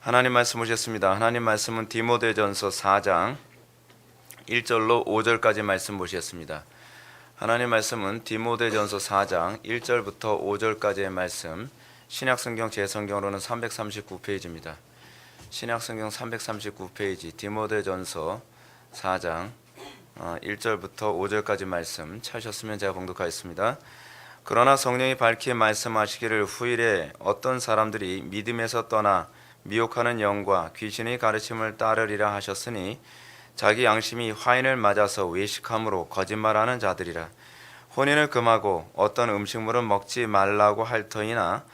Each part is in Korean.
하나님 말씀 보셨습니다. 하나님 말씀은 디모데전서 4장 1절로 5절까지 말씀 보셨습니다. 하나님 말씀은 디모데전서 4장 1절부터 5절까지의 말씀, 신약성경 제 성경으로는 339페이지입니다. 신약성경 339페이지 디모데전서 4장 1절부터 5절까지 말씀 찾으셨으면 제가 봉독하겠습니다. 그러나 성령이 밝히 말씀하시기를 후일에 어떤 사람들이 믿음에서 떠나 미혹하는 영과 귀신의 가르침을 따르리라 하셨으니 자기 양심이 화인을 맞아서 외식함으로 거짓말하는 자들이라. 혼인을 금하고 어떤 음식물은 먹지 말라고 할 터이나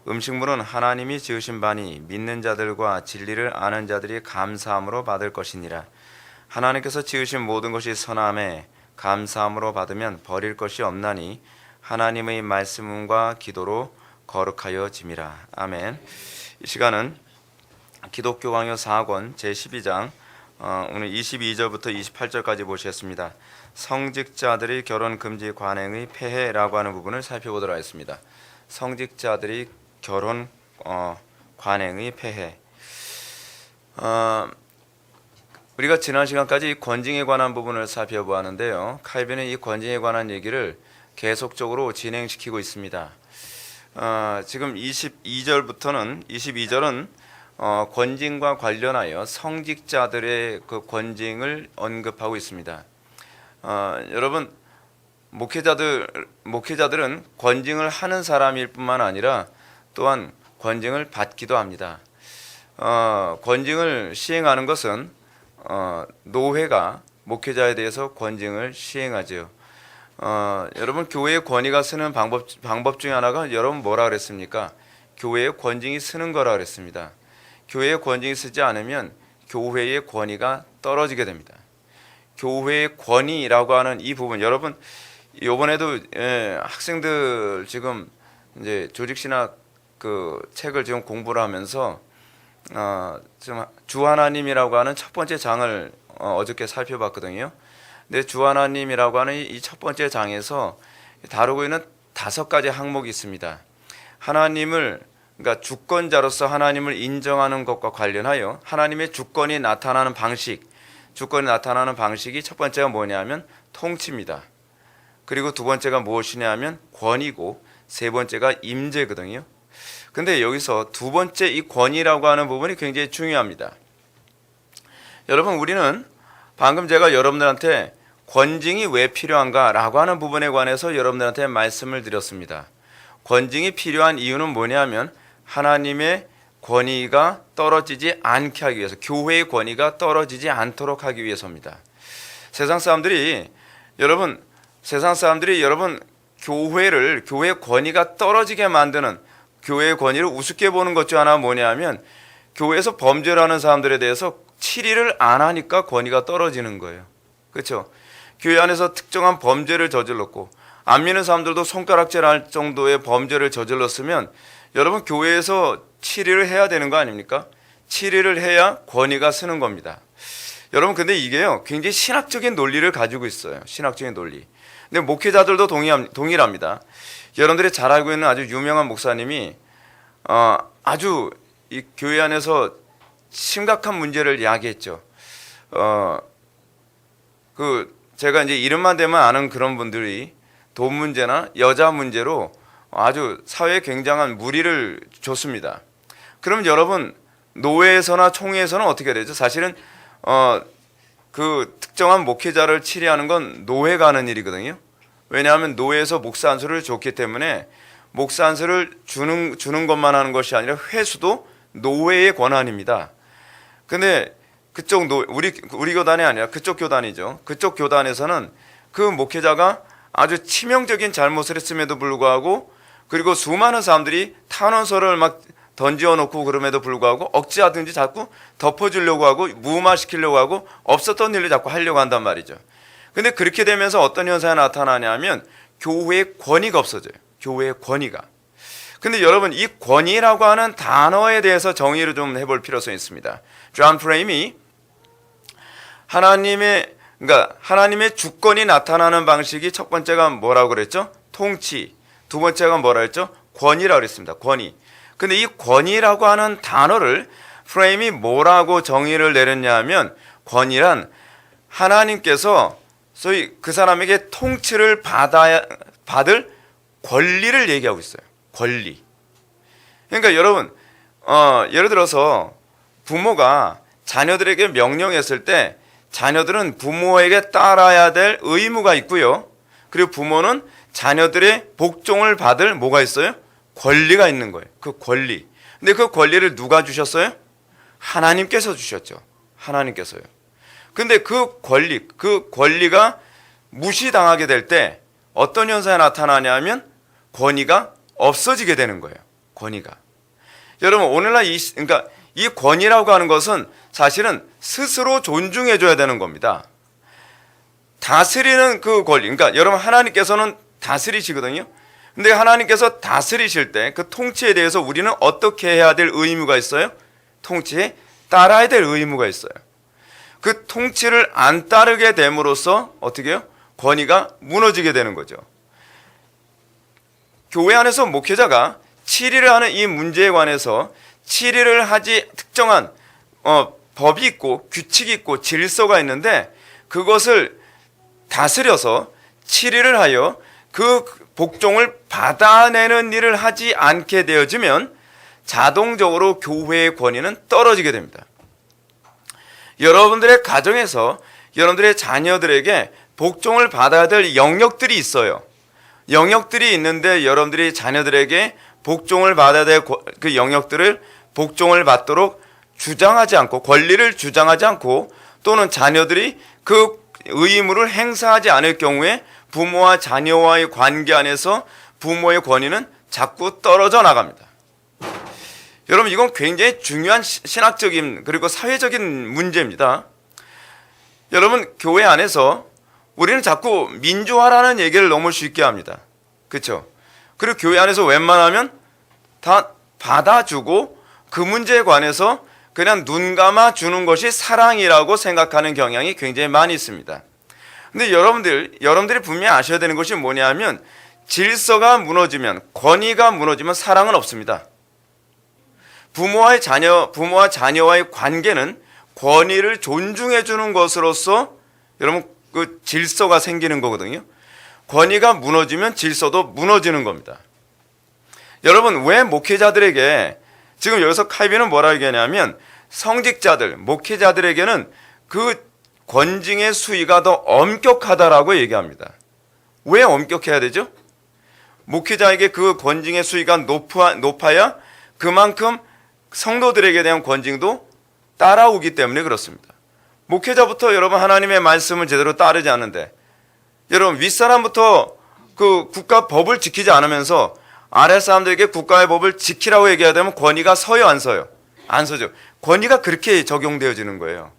음식물은 하나님이 지으신 바니 믿는 자들과 진리를 아는 자들이 감사함으로 받을 것이니라. 하나님께서 지으신 모든 것이 선함에 감사함으로 받으면 버릴 것이 없나니 하나님의 말씀과 기도로 거룩하여 짐이라. 아멘. 이 시간은 기독교 강요 4권 제12장 오늘 22절부터 28절까지 보시겠습니다. 성직자들의 결혼 금지 관행의 폐해라고 하는 부분을 살펴보도록 하겠습니다. 성직자들의 결혼 관행의 폐해. 우리가 지난 시간까지 권징에 관한 부분을 살펴보았는데요. 칼빈은 이 권징에 관한 얘기를 계속적으로 진행시키고 있습니다. 지금 22절은 권징과 관련하여 성직자들의 그 권징을 언급하고 있습니다. 여러분, 목회자들은 권징을 하는 사람일 뿐만 아니라 또한 권징을 받기도 합니다. 권징을 시행하는 것은 노회가 목회자에 대해서 권징을 시행하죠. 여러분, 교회의 권위가 쓰는 방법 중에 하나가 여러분 뭐라 그랬습니까? 교회의 권징이 쓰는 거라 그랬습니다. 교회의 권징이 쓰지 않으면 교회의 권위가 떨어지게 됩니다. 교회의 권위라고 하는 이 부분, 여러분 이번에도 학생들 지금 이제 조직신학 그 책을 지금 공부를 하면서 지금 주 하나님이라고 하는 첫 번째 장을 어저께 살펴봤거든요. 근데 주 하나님이라고 하는 이 첫 번째 장에서 다루고 있는 5가지 항목이 있습니다. 그러니까 주권자로서 하나님을 인정하는 것과 관련하여 하나님의 주권이 나타나는 방식이 첫 번째가 뭐냐면 통치입니다. 그리고 두 번째가 무엇이냐 하면 권위고 세 번째가 임재거든요. 근데 여기서 두 번째 이 권위라고 하는 부분이 굉장히 중요합니다. 여러분, 우리는 방금 제가 여러분들한테 권징이 왜 필요한가라고 하는 부분에 관해서 여러분들한테 말씀을 드렸습니다. 권징이 필요한 이유는 뭐냐면 하나님의 권위가 떨어지지 않게 하기 위해서, 교회의 권위가 떨어지지 않도록 하기 위해서입니다. 세상 사람들이 여러분 교회의 권위가 떨어지게 만드는, 교회의 권위를 우습게 보는 것 중 하나가 뭐냐면 교회에서 범죄를 하는 사람들에 대해서 치리를 안 하니까 권위가 떨어지는 거예요. 그렇죠? 교회 안에서 특정한 범죄를 저질렀고 안 믿는 사람들도 손가락질 할 정도의 범죄를 저질렀으면 여러분 교회에서 치리를 해야 되는 거 아닙니까? 치리를 해야 권위가 쓰는 겁니다. 여러분, 근데 이게요 굉장히 신학적인 논리를 가지고 있어요. 신학적인 논리. 근데 목회자들도 동일합니다. 여러분들이 잘 알고 있는 아주 유명한 목사님이 아주 이 교회 안에서 심각한 문제를 이야기했죠. 제가 이제 이름만 대면 아는 그런 분들이 돈 문제나 여자 문제로 아주 사회에 굉장한 무리를 줬습니다. 그럼 여러분, 노회에서나 총회에서는 어떻게 되죠? 사실은 그 특정한 목회자를 치리하는 건 노회가 하는 일이거든요. 왜냐하면 노회에서 목사 한 수를 줬기 때문에 목사 한 수를 주는 것만 하는 것이 아니라 회수도 노회의 권한입니다. 근데 우리 교단이 아니라 그쪽 교단이죠. 그쪽 교단에서는 그 목회자가 아주 치명적인 잘못을 했음에도 불구하고, 그리고 수많은 사람들이 탄원서를 막 던지어 놓고 그럼에도 불구하고 억지하든지 자꾸 덮어주려고 하고 무마시키려고 하고 없었던 일을 자꾸 하려고 한단 말이죠. 근데 그렇게 되면서 어떤 현상이 나타나냐면 교회의 권위가 없어져요. 교회의 권위가. 근데 여러분, 이 권위라고 하는 단어에 대해서 정의를 좀 해볼 필요성이 있습니다. 존 프레임이 하나님의 주권이 나타나는 방식이 첫 번째가 뭐라고 그랬죠? 통치. 두 번째가 뭐라 했죠? 권위라고 그랬습니다. 권위. 근데 이 권위라고 하는 단어를 프레임이 뭐라고 정의를 내렸냐 하면 권위란 하나님께서 소위 그 사람에게 통치를 받을 권리를 얘기하고 있어요. 권리. 그러니까 여러분 예를 들어서 부모가 자녀들에게 명령했을 때 자녀들은 부모에게 따라야 될 의무가 있고요. 그리고 부모는 자녀들의 복종을 받을 뭐가 있어요? 권리가 있는 거예요. 그 권리. 근데 그 권리를 누가 주셨어요? 하나님께서 주셨죠. 하나님께서요. 근데 그 권리가 무시당하게 될 때 어떤 현상이 나타나냐면 권위가 없어지게 되는 거예요. 권위가. 여러분 오늘날 그러니까 이 권위라고 하는 것은 사실은 스스로 존중해줘야 되는 겁니다. 다스리는 그 권리. 그러니까 여러분 하나님께서는 다스리시거든요. 근데 하나님께서 다스리실 때 그 통치에 대해서 우리는 어떻게 해야 될 의무가 있어요? 통치에 따라야 될 의무가 있어요. 그 통치를 안 따르게 됨으로써 어떻게 해요? 권위가 무너지게 되는 거죠. 교회 안에서 목회자가 치리를 하는 이 문제에 관해서 치리를 하지 특정한 법이 있고 규칙이 있고 질서가 있는데 그것을 다스려서 치리를 하여 그 복종을 받아내는 일을 하지 않게 되어지면 자동적으로 교회의 권위는 떨어지게 됩니다. 여러분들의 가정에서 여러분들의 자녀들에게 복종을 받아야 될 영역들이 있어요. 영역들이 있는데 여러분들이 자녀들에게 복종을 받아야 될 그 영역들을 복종을 받도록 주장하지 않고 권리를 주장하지 않고 또는 자녀들이 그 의무를 행사하지 않을 경우에 부모와 자녀와의 관계 안에서 부모의 권위는 자꾸 떨어져 나갑니다. 여러분 이건 굉장히 중요한 신학적인 그리고 사회적인 문제입니다. 여러분 교회 안에서 우리는 자꾸 민주화라는 얘기를 너무 쉽게 합니다. 그렇죠? 그리고 교회 안에서 웬만하면 다 받아주고 그 문제에 관해서 그냥 눈 감아 주는 것이 사랑이라고 생각하는 경향이 굉장히 많이 있습니다. 근데 여러분들이 분명히 아셔야 되는 것이 뭐냐면 질서가 무너지면 권위가 무너지면 사랑은 없습니다. 부모와 자녀와의 관계는 권위를 존중해 주는 것으로서 여러분 그 질서가 생기는 거거든요. 권위가 무너지면 질서도 무너지는 겁니다. 여러분 왜 목회자들에게 지금 여기서 칼빈은 뭐라 얘기하냐면 성직자들, 목회자들에게는 그 권징의 수위가 더 엄격하다라고 얘기합니다. 왜 엄격해야 되죠? 목회자에게 그 권징의 수위가 높아야 그만큼 성도들에게 대한 권징도 따라오기 때문에 그렇습니다. 목회자부터 여러분 하나님의 말씀을 제대로 따르지 않는데 여러분 윗사람부터 그 국가 법을 지키지 않으면서 아랫사람들에게 국가의 법을 지키라고 얘기해야 되면 권위가 서요 안 서요? 안 서죠. 권위가 그렇게 적용되어지는 거예요.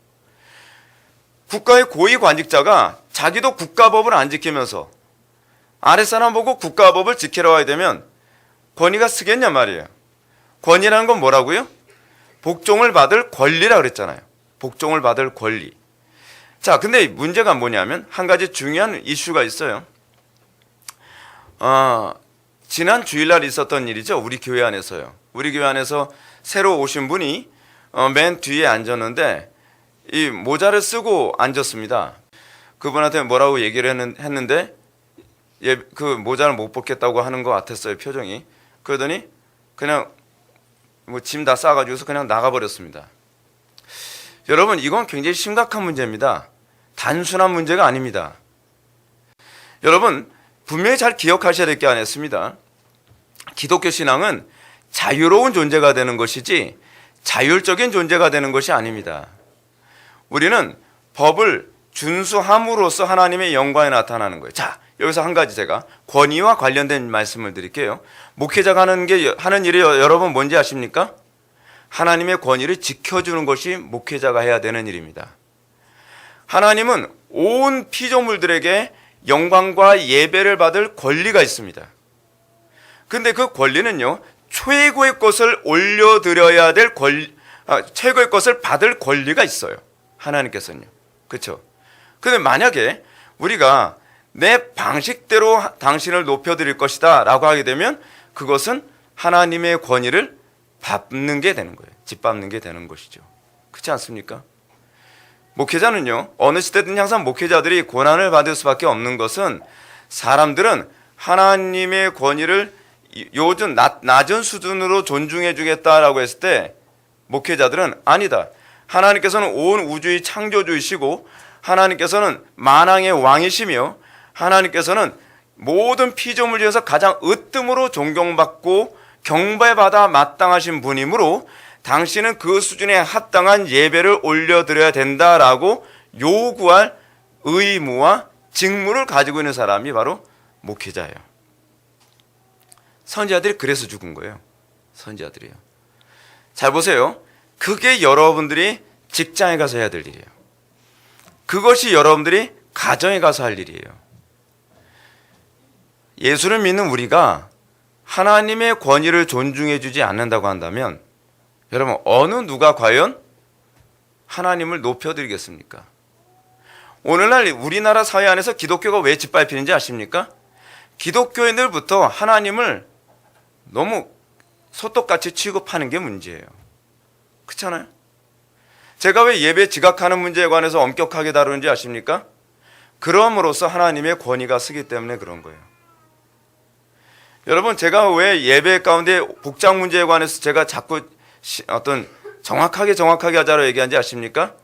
국가의 고위관직자가 자기도 국가법을 안 지키면서 아랫사람 보고 국가법을 지키라고 하게 되면 권위가 쓰겠냐 말이에요. 권위라는 건 뭐라고요? 복종을 받을 권리라 그랬잖아요. 복종을 받을 권리. 자, 근데 문제가 뭐냐면 한 가지 중요한 이슈가 있어요. 지난 주일날 있었던 일이죠. 우리 교회 안에서요. 우리 교회 안에서 새로 오신 분이 맨 뒤에 앉았는데 이 모자를 쓰고 앉았습니다. 그분한테 뭐라고 얘기를 했는데 그 모자를 못 벗겠다고 하는 것 같았어요. 표정이. 그러더니 그냥 뭐 짐 다 싸가지고서 그냥 나가버렸습니다. 여러분 이건 굉장히 심각한 문제입니다. 단순한 문제가 아닙니다. 여러분 분명히 잘 기억하셔야 될 게 하나 있습니다. 기독교 신앙은 자유로운 존재가 되는 것이지 자율적인 존재가 되는 것이 아닙니다. 우리는 법을 준수함으로써 하나님의 영광이 나타나는 거예요. 자, 여기서 한 가지 제가 권위와 관련된 말씀을 드릴게요. 목회자가 하는 일이 여러분 뭔지 아십니까? 하나님의 권위를 지켜주는 것이 목회자가 해야 되는 일입니다. 하나님은 온 피조물들에게 영광과 예배를 받을 권리가 있습니다. 근데 그 권리는요, 최고의 것을 올려드려야 될 최고의 것을 받을 권리가 있어요. 하나님께서는요. 그렇죠? 근데 만약에 우리가 내 방식대로 당신을 높여드릴 것이다 라고 하게 되면 그것은 하나님의 권위를 밟는 게 되는 거예요. 짓밟는 게 되는 것이죠. 그렇지 않습니까? 목회자는요, 어느 시대든 항상 목회자들이 고난을 받을 수밖에 없는 것은, 사람들은 하나님의 권위를 요즘 낮은 수준으로 존중해 주겠다라고 했을 때 목회자들은 아니다. 하나님께서는 온 우주의 창조주이시고 하나님께서는 만왕의 왕이시며 하나님께서는 모든 피조물 중에서 가장 으뜸으로 존경받고 경배받아 마땅하신 분이므로 당신은 그 수준에 합당한 예배를 올려드려야 된다라고 요구할 의무와 직무를 가지고 있는 사람이 바로 목회자예요. 선지자들이 그래서 죽은 거예요. 선지자들이요. 잘 보세요. 그게 여러분들이 직장에 가서 해야 될 일이에요. 그것이 여러분들이 가정에 가서 할 일이에요. 예수를 믿는 우리가 하나님의 권위를 존중해 주지 않는다고 한다면 여러분 어느 누가 과연 하나님을 높여드리겠습니까? 오늘날 우리나라 사회 안에서 기독교가 왜 짓밟히는지 아십니까? 기독교인들부터 하나님을 너무 소떡같이 취급하는 게 문제예요. 그렇잖아요? 제가 왜 예배 지각하는 문제에 관해서 엄격하게 다루는지 아십니까? 그럼으로써 하나님의 권위가 쓰기 때문에 그런 거예요. 여러분 제가 왜 예배 가운데 복장 문제에 관해서 제가 자꾸 어떤 정확하게 하자고 얘기하는지 아십니까?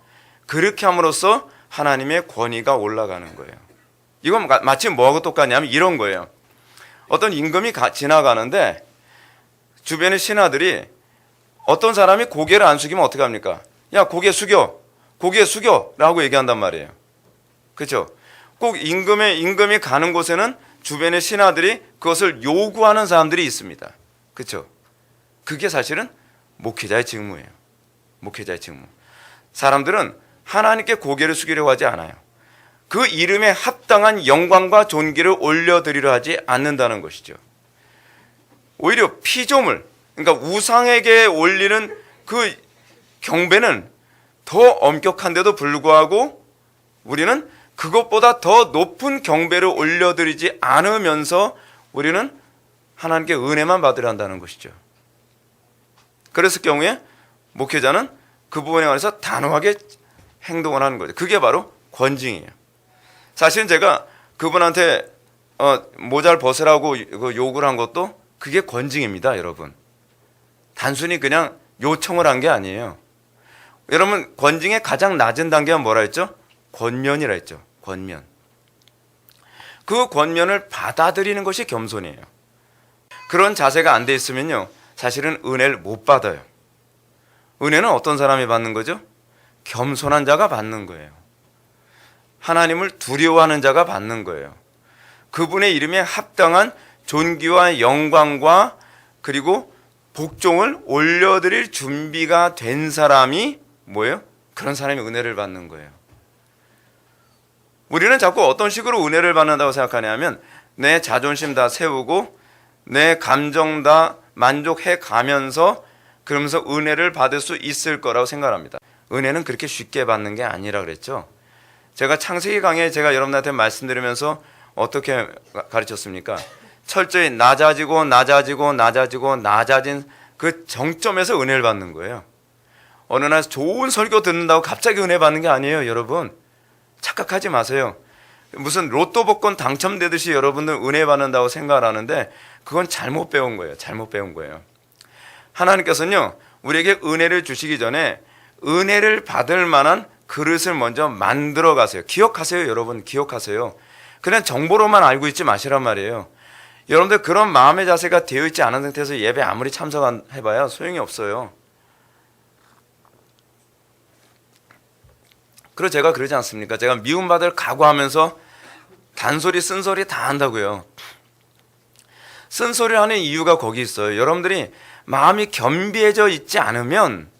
그렇게 함으로써 하나님의 권위가 올라가는 거예요. 이건 마치 뭐하고 똑같냐면 이런 거예요. 어떤 임금이 지나가는데 주변의 신하들이 어떤 사람이 고개를 안 숙이면 어떻게 합니까? 야 고개 숙여 라고 얘기한단 말이에요. 그렇죠? 꼭 임금이 가는 곳에는 주변의 신하들이 그것을 요구하는 사람들이 있습니다. 그렇죠? 그게 사실은 목회자의 직무예요. 목회자의 직무. 사람들은 하나님께 고개를 숙이려고 하지 않아요. 그 이름에 합당한 영광과 존귀를 올려드리려 하지 않는다는 것이죠. 오히려 피조물, 그러니까 우상에게 올리는 그 경배는 더 엄격한데도 불구하고 우리는 그것보다 더 높은 경배를 올려드리지 않으면서 우리는 하나님께 은혜만 받으려 한다는 것이죠. 그랬을 경우에 목회자는 그 부분에 관해서 단호하게 행동을 하는 거죠. 그게 바로 권징이에요. 사실은 제가 그분한테 모자를 벗으라고 요구를 한 것도 그게 권징입니다, 여러분. 단순히 그냥 요청을 한 게 아니에요. 여러분 권징의 가장 낮은 단계가 뭐라 했죠? 권면이라 했죠. 권면. 그 권면을 받아들이는 것이 겸손이에요. 그런 자세가 안 돼 있으면요, 사실은 은혜를 못 받아요. 은혜는 어떤 사람이 받는 거죠? 겸손한 자가 받는 거예요. 하나님을 두려워하는 자가 받는 거예요. 그분의 이름에 합당한 존귀와 영광과 그리고 복종을 올려드릴 준비가 된 사람이 뭐예요? 그런 사람이 은혜를 받는 거예요. 우리는 자꾸 어떤 식으로 은혜를 받는다고 생각하냐면 내 자존심 다 세우고 내 감정 다 만족해 가면서 그러면서 은혜를 받을 수 있을 거라고 생각합니다. 은혜는 그렇게 쉽게 받는 게 아니라 그랬죠. 제가 창세기 강의에 제가 여러분한테 말씀드리면서 어떻게 가르쳤습니까? 철저히 낮아진 그 정점에서 은혜를 받는 거예요. 어느 날 좋은 설교 듣는다고 갑자기 은혜 받는 게 아니에요, 여러분. 착각하지 마세요. 무슨 로또 복권 당첨되듯이 여러분들 은혜 받는다고 생각하는데 그건 잘못 배운 거예요. 잘못 배운 거예요. 하나님께서는요, 우리에게 은혜를 주시기 전에 은혜를 받을 만한 그릇을 먼저 만들어 가세요. 기억하세요, 여러분. 기억하세요. 그냥 정보로만 알고 있지 마시란 말이에요. 여러분들 그런 마음의 자세가 되어 있지 않은 상태에서 예배 아무리 참석해봐야 소용이 없어요. 그래서 제가 그러지 않습니까? 제가 미움받을 각오하면서 단소리 쓴소리 다 한다고요. 쓴소리를 하는 이유가 거기 있어요. 여러분들이 마음이 겸비해져 있지 않으면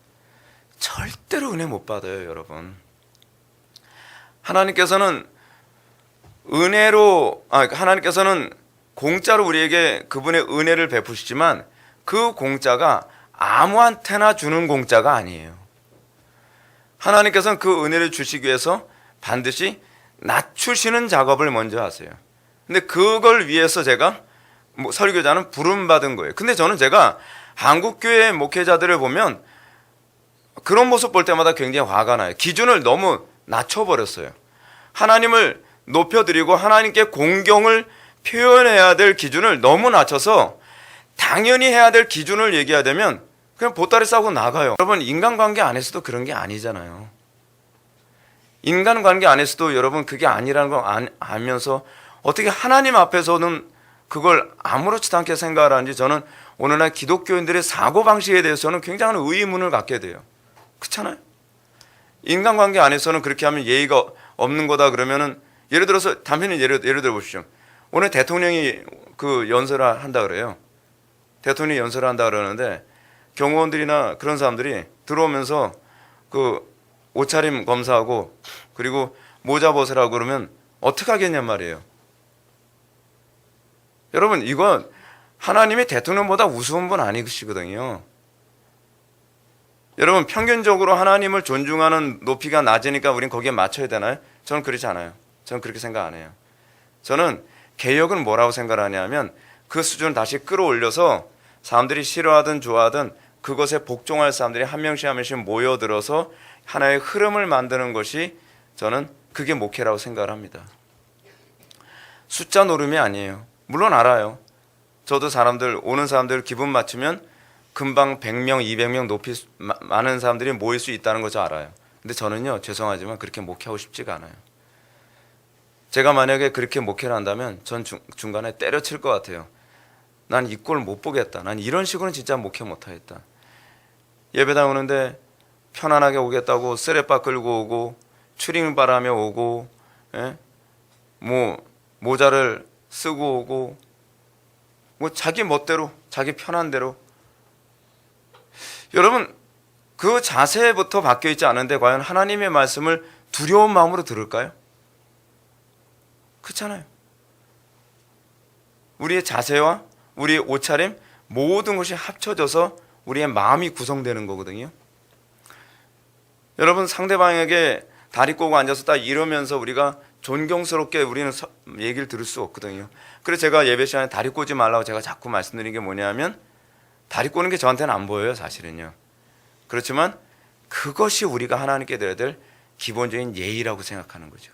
절대로 은혜 못 받아요, 여러분. 하나님께서는 하나님께서는 공짜로 우리에게 그분의 은혜를 베푸시지만 그 공짜가 아무한테나 주는 공짜가 아니에요. 하나님께서는 그 은혜를 주시기 위해서 반드시 낮추시는 작업을 먼저 하세요. 근데 그걸 위해서 제가 설교자는 부름받은 거예요. 근데 저는 제가 한국교회 목회자들을 보면 그런 모습 볼 때마다 굉장히 화가 나요. 기준을 너무 낮춰버렸어요. 하나님을 높여드리고 하나님께 공경을 표현해야 될 기준을 너무 낮춰서 당연히 해야 될 기준을 얘기해야 되면 그냥 보따리 싸고 나가요. 여러분, 인간관계 안에서도 그런 게 아니잖아요. 인간관계 안에서도 여러분 그게 아니라는 걸 알면서 어떻게 하나님 앞에서는 그걸 아무렇지도 않게 생각을 하는지, 저는 오늘날 기독교인들의 사고방식에 대해서는 굉장한 의문을 갖게 돼요. 그렇잖아요. 인간관계 안에서는 그렇게 하면 예의가 없는 거다 그러면은, 예를 들어서 단편히 예를 들어 보시죠. 오늘 대통령이 그 연설을 한다 그래요. 대통령이 연설을 한다 그러는데 경호원들이나 그런 사람들이 들어오면서 그 옷차림 검사하고 그리고 모자 벗으라고 그러면 어떻게 하겠냔 말이에요. 여러분, 이건 하나님이 대통령보다 우스운 분 아니시거든요. 여러분, 평균적으로 하나님을 존중하는 높이가 낮으니까 우린 거기에 맞춰야 되나요? 저는 그렇지 않아요. 저는 그렇게 생각 안 해요. 저는 개혁은 뭐라고 생각하냐면 그 수준을 다시 끌어올려서 사람들이 싫어하든 좋아하든 그것에 복종할 사람들이 한 명씩 한 명씩 모여들어서 하나의 흐름을 만드는 것이, 저는 그게 목회라고 생각을 합니다. 숫자 노름이 아니에요. 물론 알아요. 저도 오는 사람들 기분 맞추면 금방 100명, 200명 많은 사람들이 모일 수 있다는 거 저 알아요. 근데 저는요, 죄송하지만 그렇게 목회하고 싶지가 않아요. 제가 만약에 그렇게 목회를 한다면 전 중간에 때려칠 것 같아요. 난 이 꼴 못 보겠다. 난 이런 식으로는 진짜 목회 못 하겠다. 예배당 오는데 편안하게 오겠다고 쓰레빠 끌고 오고 추링바라며 오고, 모자를 쓰고 오고, 자기 멋대로 자기 편한 대로. 여러분, 그 자세부터 바뀌어 있지 않은데 과연 하나님의 말씀을 두려운 마음으로 들을까요? 그렇잖아요. 우리의 자세와 우리의 옷차림, 모든 것이 합쳐져서 우리의 마음이 구성되는 거거든요. 여러분, 상대방에게 다리 꼬고 앉아서 딱 이러면서 우리가 존경스럽게 우리는 얘기를 들을 수 없거든요. 그래서 제가 예배 시간에 다리 꼬지 말라고 제가 자꾸 말씀드리는 게 뭐냐면, 다리 꼬는 게 저한테는 안 보여요, 사실은요. 그렇지만 그것이 우리가 하나님께 드려야 될 기본적인 예의라고 생각하는 거죠.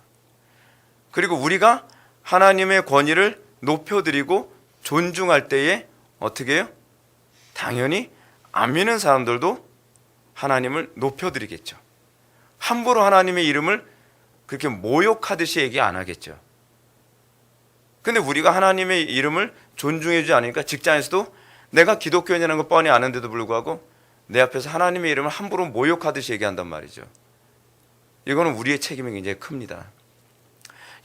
그리고 우리가 하나님의 권위를 높여드리고 존중할 때에 어떻게 해요? 당연히 안 믿는 사람들도 하나님을 높여드리겠죠. 함부로 하나님의 이름을 그렇게 모욕하듯이 얘기 안 하겠죠. 근데 우리가 하나님의 이름을 존중해주지 않으니까 직장에서도 내가 기독교인이라는 거 뻔히 아는데도 불구하고 내 앞에서 하나님의 이름을 함부로 모욕하듯이 얘기한단 말이죠. 이거는 우리의 책임이 굉장히 큽니다.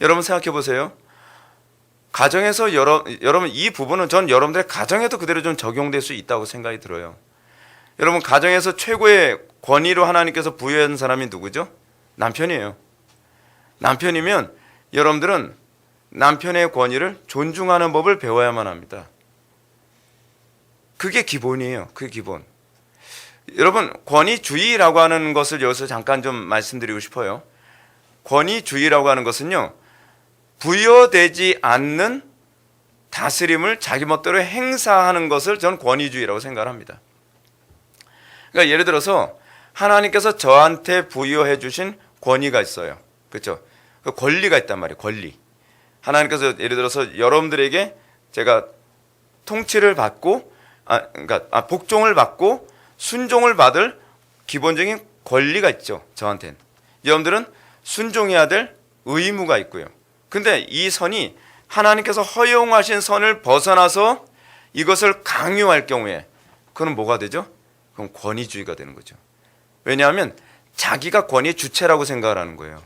여러분 생각해 보세요. 가정에서 여러분 이 부분은 전 여러분들의 가정에도 그대로 좀 적용될 수 있다고 생각이 들어요. 여러분, 가정에서 최고의 권위로 하나님께서 부여한 사람이 누구죠? 남편이에요. 남편이면 여러분들은 남편의 권위를 존중하는 법을 배워야만 합니다. 그게 기본이에요. 그게 기본. 여러분, 권위주의라고 하는 것을 여기서 잠깐 좀 말씀드리고 싶어요. 권위주의라고 하는 것은요, 부여되지 않는 다스림을 자기 멋대로 행사하는 것을 저는 권위주의라고 생각을 합니다. 그러니까 예를 들어서 하나님께서 저한테 부여해 주신 권위가 있어요. 그렇죠? 그 권리가 있단 말이에요. 권리. 하나님께서 예를 들어서 여러분들에게 제가 통치를 받고, 복종을 받고 순종을 받을 기본적인 권리가 있죠. 저한테는. 여러분들은 순종해야 될 의무가 있고요. 근데 이 선이 하나님께서 허용하신 선을 벗어나서 이것을 강요할 경우에 그건 뭐가 되죠? 그건 권위주의가 되는 거죠. 왜냐하면 자기가 권위의 주체라고 생각을 하는 거예요.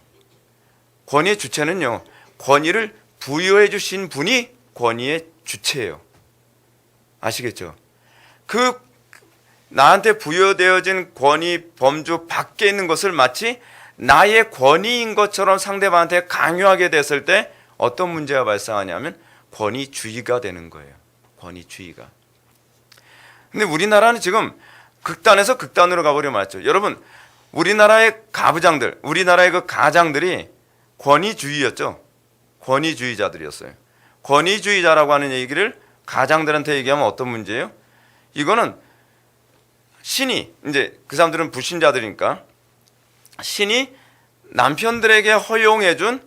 권위의 주체는요, 권위를 부여해 주신 분이 권위의 주체예요. 아시겠죠? 그 나한테 부여되어진 권위 범주 밖에 있는 것을 마치 나의 권위인 것처럼 상대방한테 강요하게 됐을 때 어떤 문제가 발생하냐면 권위주의가 되는 거예요. 권위주의가. 근데 우리나라는 지금 극단에서 극단으로 가버려 말죠. 여러분, 우리나라의 가부장들, 우리나라의 그 가장들이 권위주의였죠. 권위주의자들이었어요. 권위주의자라고 하는 얘기를 가장들한테 얘기하면 어떤 문제예요? 이거는 신이 이제 그 사람들은 불신자들이니까 신이 남편들에게 허용해준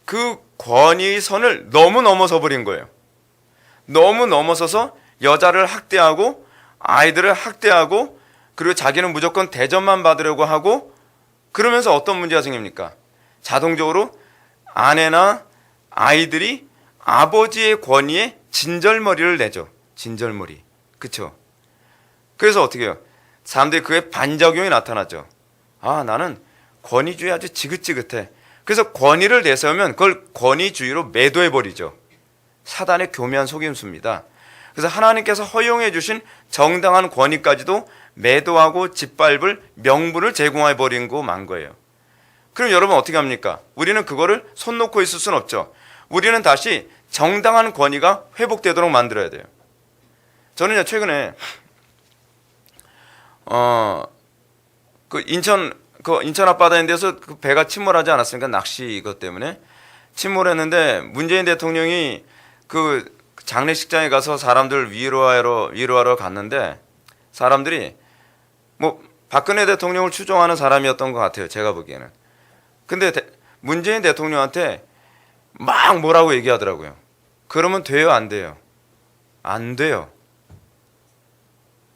그 권위의 선을 너무 넘어서 버린 거예요. 너무 넘어서서 여자를 학대하고 아이들을 학대하고 그리고 자기는 무조건 대접만 받으려고 하고 그러면서 어떤 문제가 생깁니까? 자동적으로 아내나 아이들이 아버지의 권위에 진절머리를 내죠. 진절머리. 그렇죠? 그래서 어떻게 해요? 사람들이 그에 반작용이 나타나죠. 아, 나는 권위주의 아주 지긋지긋해. 그래서 권위를 내세우면 그걸 권위주의로 매도해버리죠. 사단의 교묘한 속임수입니다. 그래서 하나님께서 허용해 주신 정당한 권위까지도 매도하고 짓밟을 명분을 제공해버린 거 만 거예요. 그럼 여러분 어떻게 합니까? 우리는 그거를 손 놓고 있을 수는 없죠. 우리는 다시 정당한 권위가 회복되도록 만들어야 돼요. 저는 최근에 인천 앞바다에 대해서 그 배가 침몰하지 않았습니까? 낚시 이것 때문에 침몰했는데 문재인 대통령이 그 장례식장에 가서 사람들 위로하러 갔는데 사람들이 뭐 박근혜 대통령을 추종하는 사람이었던 것 같아요. 제가 보기에는. 근데 문재인 대통령한테 막 뭐라고 얘기하더라고요. 그러면 돼요, 안 돼요? 안 돼요.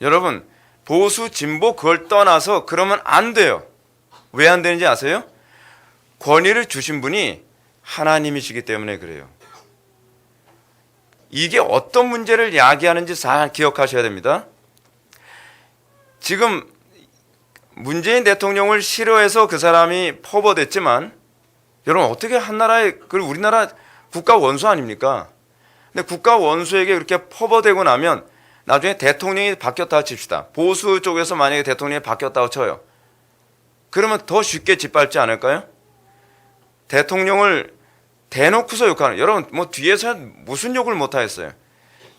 여러분, 보수, 진보 그걸 떠나서 그러면 안 돼요. 왜 안 되는지 아세요? 권위를 주신 분이 하나님이시기 때문에 그래요. 이게 어떤 문제를 야기하는지 잘 기억하셔야 됩니다. 지금 문재인 대통령을 싫어해서 그 사람이 퍼버됐지만 여러분 어떻게 한나라의 우리나라 국가 원수 아닙니까? 근데 국가 원수에게 그렇게 퍼버되고 나면 나중에 대통령이 바뀌었다 칩시다. 보수 쪽에서 만약에 대통령이 바뀌었다고 쳐요. 그러면 더 쉽게 짓밟지 않을까요? 대통령을 대놓고서 욕하는, 여러분 뭐 뒤에서 무슨 욕을 못 하겠어요.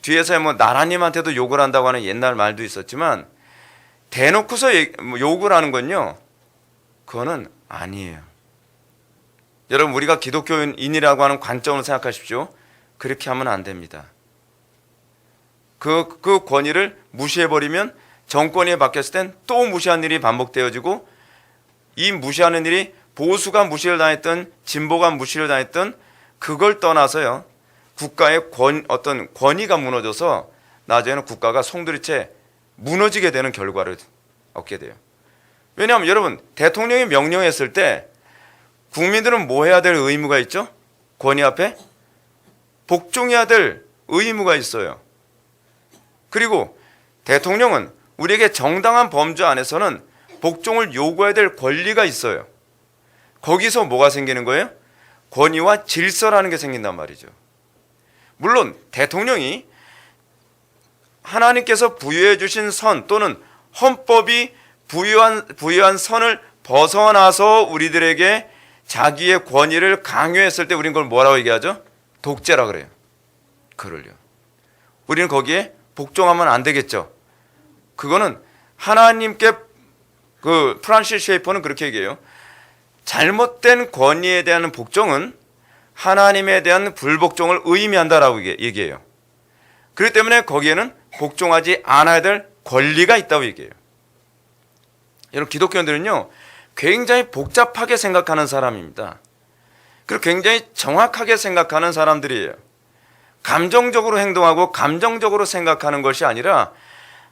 뒤에서 뭐 나라님한테도 욕을 한다고 하는 옛날 말도 있었지만 대놓고서 욕을 하는 건요, 그거는 아니에요. 여러분 우리가 기독교인이라고 하는 관점으로 생각하십시오. 그렇게 하면 안 됩니다. 그 권위를 무시해버리면 정권이 바뀌었을 땐 또 무시한 일이 반복되어지고 이 무시하는 일이 보수가 무시를 당했던 진보가 무시를 당했던 그걸 떠나서요, 국가의 어떤 권위가 무너져서 나중에는 국가가 송두리째 무너지게 되는 결과를 얻게 돼요. 왜냐하면 여러분 대통령이 명령했을 때 국민들은 뭐 해야 될 의무가 있죠? 권위 앞에 복종해야 될 의무가 있어요. 그리고 대통령은 우리에게 정당한 범주 안에서는 복종을 요구해야 될 권리가 있어요. 거기서 뭐가 생기는 거예요? 권위와 질서라는 게 생긴단 말이죠. 물론 대통령이 하나님께서 부여해 주신 선 또는 헌법이 부여한 선을 벗어나서 우리들에게 자기의 권위를 강요했을 때 우리는 그걸 뭐라고 얘기하죠? 독재라 그래요. 그걸요. 우리는 거기에 복종하면 안 되겠죠. 그거는 하나님께 프란시스 셰이퍼는 그렇게 얘기해요. 잘못된 권위에 대한 복종은 하나님에 대한 불복종을 의미한다라고 얘기해요. 그렇기 때문에 거기에는 복종하지 않아야 될 권리가 있다고 얘기해요. 여러분 기독교인들은요 굉장히 복잡하게 생각하는 사람입니다. 그리고 굉장히 정확하게 생각하는 사람들이에요. 감정적으로 행동하고 감정적으로 생각하는 것이 아니라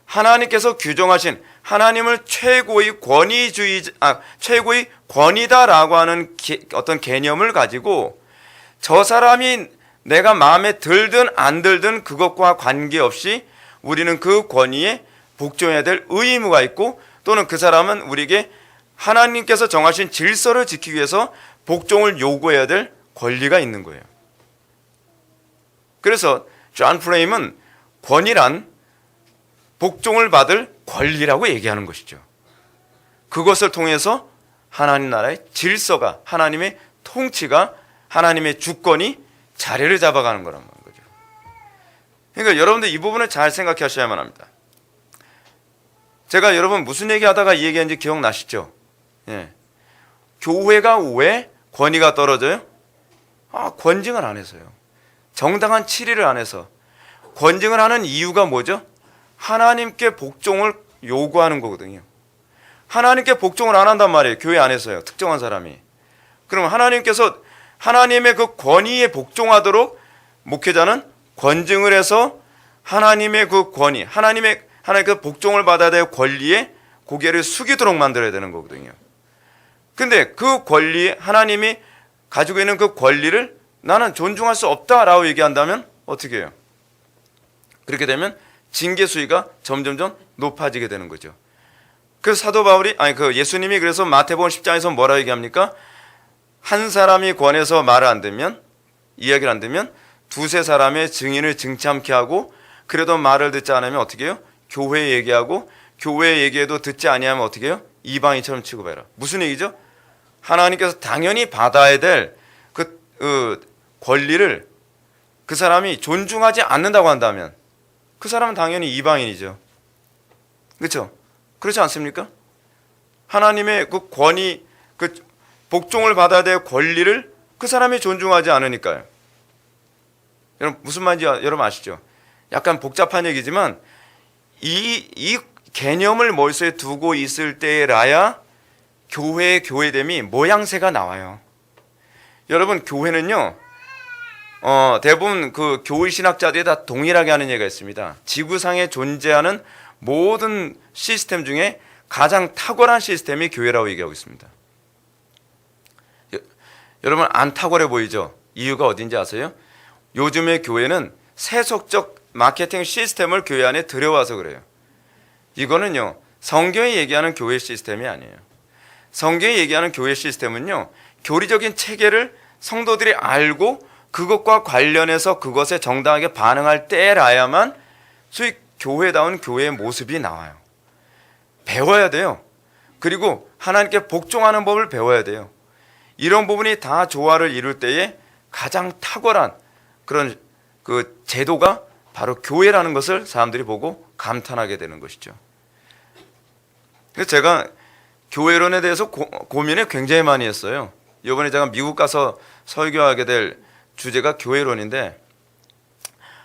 하나님께서 규정하신 하나님을 최고의 최고의 권위다라고 하는 어떤 개념을 가지고 저 사람이 내가 마음에 들든 안 들든 그것과 관계없이 우리는 그 권위에 복종해야 될 의무가 있고 또는 그 사람은 우리에게 하나님께서 정하신 질서를 지키기 위해서 복종을 요구해야 될 권리가 있는 거예요. 그래서 존 프레임은 권위란 복종을 받을 권리라고 얘기하는 것이죠. 그것을 통해서 하나님 나라의 질서가, 하나님의 통치가, 하나님의 주권이 자리를 잡아가는 거란 거죠. 그러니까 여러분들 이 부분을 잘 생각하셔야만 합니다. 제가 여러분 무슨 얘기하다가 이 얘기했는지 기억나시죠? 예. 교회가 왜 권위가 떨어져요? 권징을 안 해서요. 정당한 치리를 안 해서. 권징을 하는 이유가 뭐죠? 하나님께 복종을 요구하는 거거든요. 하나님께 복종을 안 한단 말이에요. 교회 안에서요. 특정한 사람이. 그럼 하나님께서 하나님의 그 권위에 복종하도록 목회자는 권증을 해서 하나님의 그 권위, 하나님의 그 복종을 받아야 될 권리에 고개를 숙이도록 만들어야 되는 거거든요. 근데 그 권리, 하나님이 가지고 있는 그 권리를 나는 존중할 수 없다라고 얘기한다면 어떻게 해요? 그렇게 되면 징계 수위가 점점점 높아지게 되는 거죠. 그래서 사도 바울이 예수님이 그래서 마태복음 10장에서 뭐라 얘기합니까? 한 사람이 권해서 말을 안 듣면, 이야기를 안 듣면 두세 사람의 증인을 증참케 하고, 그래도 말을 듣지 않으면 어떻게 해요? 교회에 얘기하고, 교회에 얘기해도 듣지 아니하면 어떻게 해요? 이방인처럼 취급해라. 무슨 얘기죠? 하나님께서 당연히 받아야 될 그 권리를 그 사람이 존중하지 않는다고 한다면 그 사람은 당연히 이방인이죠. 그렇죠? 그렇지 않습니까? 하나님의 그 권위, 그 복종을 받아야 될 권리를 그 사람이 존중하지 않으니까요. 여러분 무슨 말인지 여러분 아시죠? 약간 복잡한 얘기지만 이 개념을 머릿속에 두고 있을 때라야 교회의 교회됨이 모양새가 나와요. 여러분 교회는요, 대부분 그 교회 신학자들이 다 동일하게 하는 얘기가 있습니다. 지구상에 존재하는 모든 시스템 중에 가장 탁월한 시스템이 교회라고 얘기하고 있습니다. 여러분 안 탁월해 보이죠? 이유가 어딘지 아세요? 요즘의 교회는 세속적 마케팅 시스템을 교회 안에 들여와서 그래요. 이거는요, 성경이 얘기하는 교회 시스템이 아니에요. 성경이 얘기하는 교회 시스템은요, 교리적인 체계를 성도들이 알고 그것과 관련해서 그것에 정당하게 반응할 때라야만 소위 교회다운 교회의 모습이 나와요. 배워야 돼요. 그리고 하나님께 복종하는 법을 배워야 돼요. 이런 부분이 다 조화를 이룰 때에 가장 탁월한 그런 그 제도가 바로 교회라는 것을 사람들이 보고 감탄하게 되는 것이죠. 그래서 제가 교회론에 대해서 고민을 굉장히 많이 했어요. 이번에 제가 미국 가서 설교하게 될 주제가 교회론인데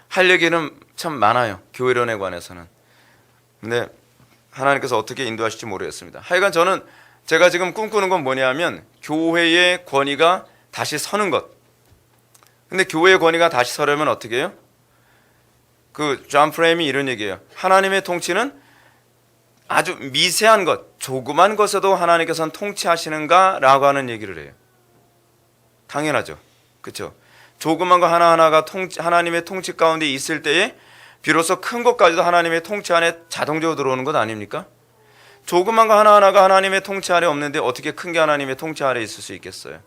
할 얘기는 참 많아요. 교회론에 관해서는. 근데 하나님께서 어떻게 인도하실지 모르겠습니다. 하여간 저는 제가 지금 꿈꾸는 건 뭐냐면 교회의 권위가 다시 서는 것. 근데 교회의 권위가 다시 서려면 어떻게 해요? 그 존 프레임이 이런 얘기예요. 하나님의 통치는 아주 미세한 것, 조그만 것에도 하나님께서는 통치하시는가라고 하는 얘기를 해요. 당연하죠. 그렇죠? 조그만 거 하나하나가 하나님의 통치 가운데 있을 때에 비로소 큰 것까지도 하나님의 통치 안에 자동적으로 들어오는 것 아닙니까? 조그만 거 하나하나가 하나님의 통치 아래 없는데 어떻게 큰 게 하나님의 통치 아래 있을 수 있겠어요?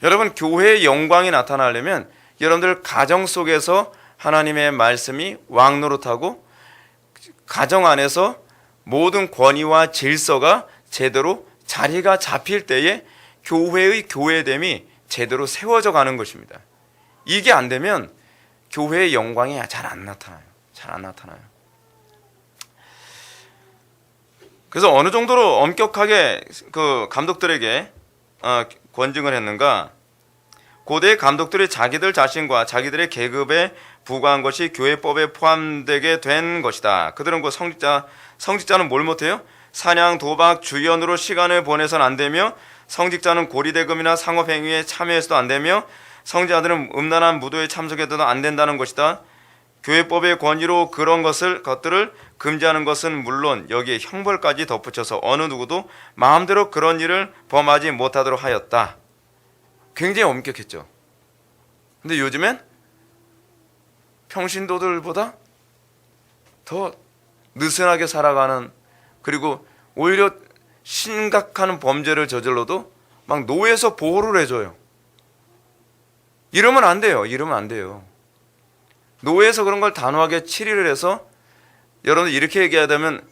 여러분 교회의 영광이 나타나려면 여러분들 가정 속에서 하나님의 말씀이 왕노릇하고 가정 안에서 모든 권위와 질서가 제대로 자리가 잡힐 때에 교회의 교회됨이 제대로 세워져 가는 것입니다. 이게 안 되면 교회의 영광이 잘 안 나타나요. 잘 안 나타나요. 그래서 어느 정도로 엄격하게 그 감독들에게 권증을 했는가? 고대 감독들이 자기들 자신과 자기들의 계급에 부과한 것이 교회법에 포함되게 된 것이다. 그들은 그 성직자는 뭘 못해요? 사냥, 도박, 주연으로 시간을 보내선 안 되며 성직자는 고리대금이나 상업행위에 참여해서도 안 되며 성직자들은 음란한 무도에 참석해도 안 된다는 것이다. 교회법의 권위로 그런 것들을 금지하는 것은 물론 여기에 형벌까지 덧붙여서 어느 누구도 마음대로 그런 일을 범하지 못하도록 하였다. 굉장히 엄격했죠. 근데 요즘엔 평신도들보다 더 느슨하게 살아가는, 그리고 오히려 심각한 범죄를 저질러도 막 노예에서 보호를 해줘요. 이러면 안 돼요. 이러면 안 돼요. 노예에서 그런 걸 단호하게 치리를 해서 여러분 이렇게 얘기하자면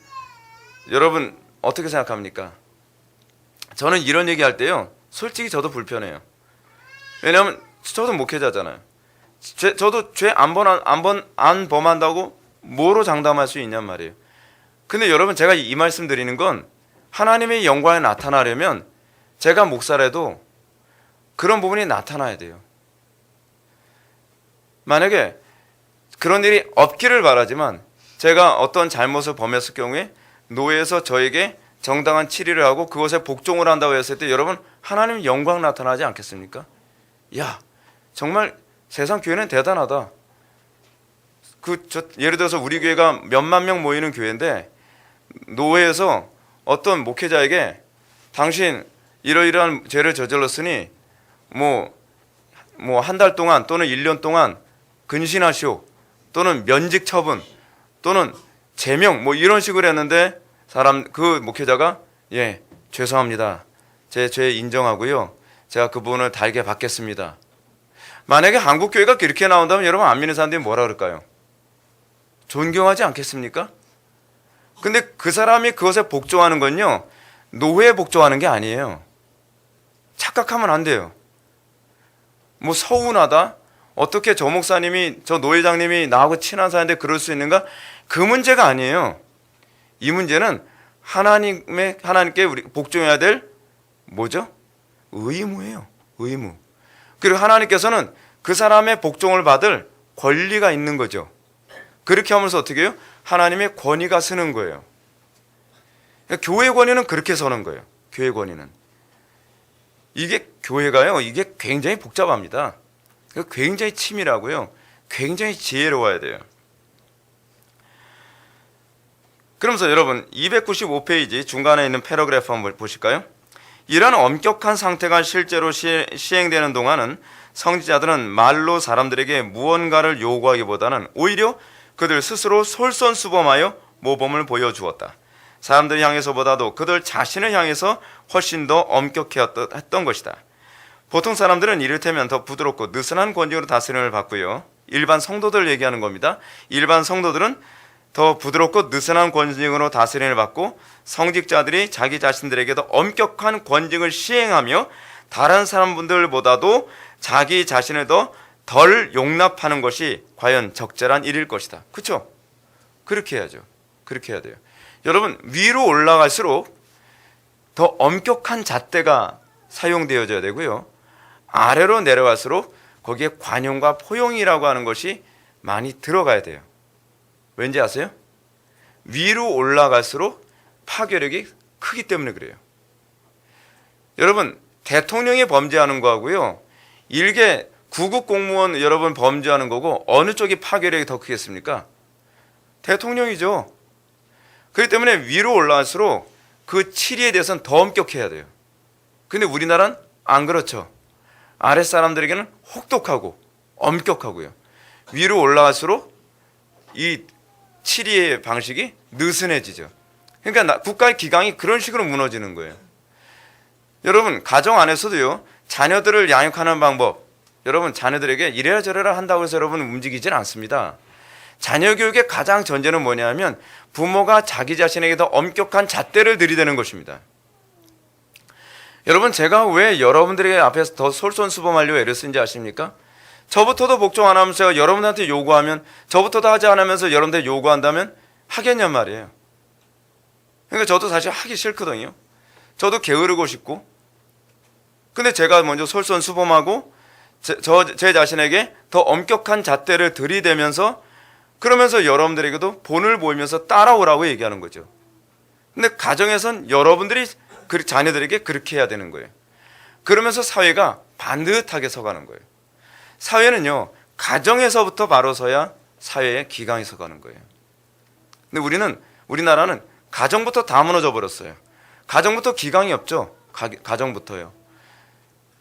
여러분 어떻게 생각합니까? 저는 이런 얘기할 때요, 솔직히 저도 불편해요. 왜냐하면 저도 목회자잖아요. 저도 죄 안 범한다고 뭐로 장담할 수 있냔 말이에요. 근데 여러분 제가 이 말씀 드리는 건 하나님의 영광이 나타나려면 제가 목사라도 그런 부분이 나타나야 돼요. 만약에 그런 일이 없기를 바라지만 제가 어떤 잘못을 범했을 경우에 노예에서 저에게 정당한 치리를 하고 그것에 복종을 한다고 했을 때 여러분 하나님 영광 나타나지 않겠습니까? 야, 정말 세상 교회는 대단하다. 예를 들어서 우리 교회가 몇만 명 모이는 교회인데 노회에서 어떤 목회자에게 당신 이러이러한 죄를 저질렀으니 뭐 한 달 동안 또는 1년 동안 근신하시오 또는 면직 처분 또는 제명 뭐 이런 식으로 했는데 그 목회자가 예, 죄송합니다. 제 죄 인정하고요. 제가 그분을 달게 받겠습니다. 만약에 한국 교회가 그렇게 나온다면 여러분 안 믿는 사람들이 뭐라 그럴까요? 존경하지 않겠습니까? 근데 그 사람이 그것에 복종하는 건요, 노예에 복종하는 게 아니에요. 착각하면 안 돼요. 뭐 서운하다? 어떻게 저 목사님이, 저 노회장님이 나하고 친한 사이인데 그럴 수 있는가? 그 문제가 아니에요. 이 문제는 하나님께 우리 복종해야 될 뭐죠? 의무예요. 의무. 그리고 하나님께서는 그 사람의 복종을 받을 권리가 있는 거죠. 그렇게 하면서 어떻게 해요? 하나님의 권위가 서는 거예요. 교회 권위는 그렇게 서는 거예요. 교회 권위는. 이게 교회가요. 이게 굉장히 복잡합니다. 굉장히 치밀하고요. 굉장히 지혜로워야 돼요. 그러면서 여러분 295페이지 중간에 있는 패러그래프 한번 보실까요? 이런 엄격한 상태가 실제로 시행되는 동안은 성직자들은 말로 사람들에게 무언가를 요구하기보다는 오히려 그들 스스로 솔선수범하여 모범을 보여주었다. 사람들 향해서보다도 그들 자신을 향해서 훨씬 더 엄격했던 것이다. 보통 사람들은 이를테면 더 부드럽고 느슨한 권징으로 다스림을 받고요. 일반 성도들 얘기하는 겁니다. 일반 성도들은 더 부드럽고 느슨한 권징으로 다스림을 받고 성직자들이 자기 자신들에게도 엄격한 권징을 시행하며 다른 사람들보다도 자기 자신을 더 덜 용납하는 것이 과연 적절한 일일 것이다. 그렇죠? 그렇게 해야죠. 그렇게 해야 돼요. 여러분 위로 올라갈수록 더 엄격한 잣대가 사용되어져야 되고요. 아래로 내려갈수록 거기에 관용과 포용이라고 하는 것이 많이 들어가야 돼요. 왠지 아세요? 위로 올라갈수록 파괴력이 크기 때문에 그래요. 여러분 대통령이 범죄하는 거하고요. 일개 구급 공무원 여러분 범죄하는 거고 어느 쪽이 파괴력이 더 크겠습니까? 대통령이죠. 그렇기 때문에 위로 올라갈수록 그 치리에 대해서는 더 엄격해야 돼요. 근데 우리나라는 안 그렇죠. 아랫사람들에게는 혹독하고 엄격하고요. 위로 올라갈수록 이 치리의 방식이 느슨해지죠. 그러니까 국가의 기강이 그런 식으로 무너지는 거예요. 여러분 가정 안에서도요. 자녀들을 양육하는 방법 여러분 자녀들에게 이래라 저래라 한다고 해서 여러분 움직이진 않습니다. 자녀 교육의 가장 전제는 뭐냐면 부모가 자기 자신에게 더 엄격한 잣대를 들이대는 것입니다. 여러분 제가 왜 여러분들의 앞에서 더 솔선수범하려고 애를 쓴지 아십니까? 저부터도 복종 안 하면서 제가 여러분한테 요구하면 저부터도 하지 않으면서 여러분한테 요구한다면 하겠냔 말이에요. 그러니까 저도 사실 하기 싫거든요. 저도 게으르고 싶고 근데 제가 먼저 솔선수범하고 제 자신에게 더 엄격한 잣대를 들이대면서 그러면서 여러분들에게도 본을 보이면서 따라오라고 얘기하는 거죠. 근데 가정에선 여러분들이 자녀들에게 그렇게 해야 되는 거예요. 그러면서 사회가 반듯하게 서가는 거예요. 사회는요, 가정에서부터 바로 서야 사회의 기강이 서가는 거예요. 근데 우리나라는 가정부터 다 무너져 버렸어요. 가정부터 기강이 없죠. 가정부터요.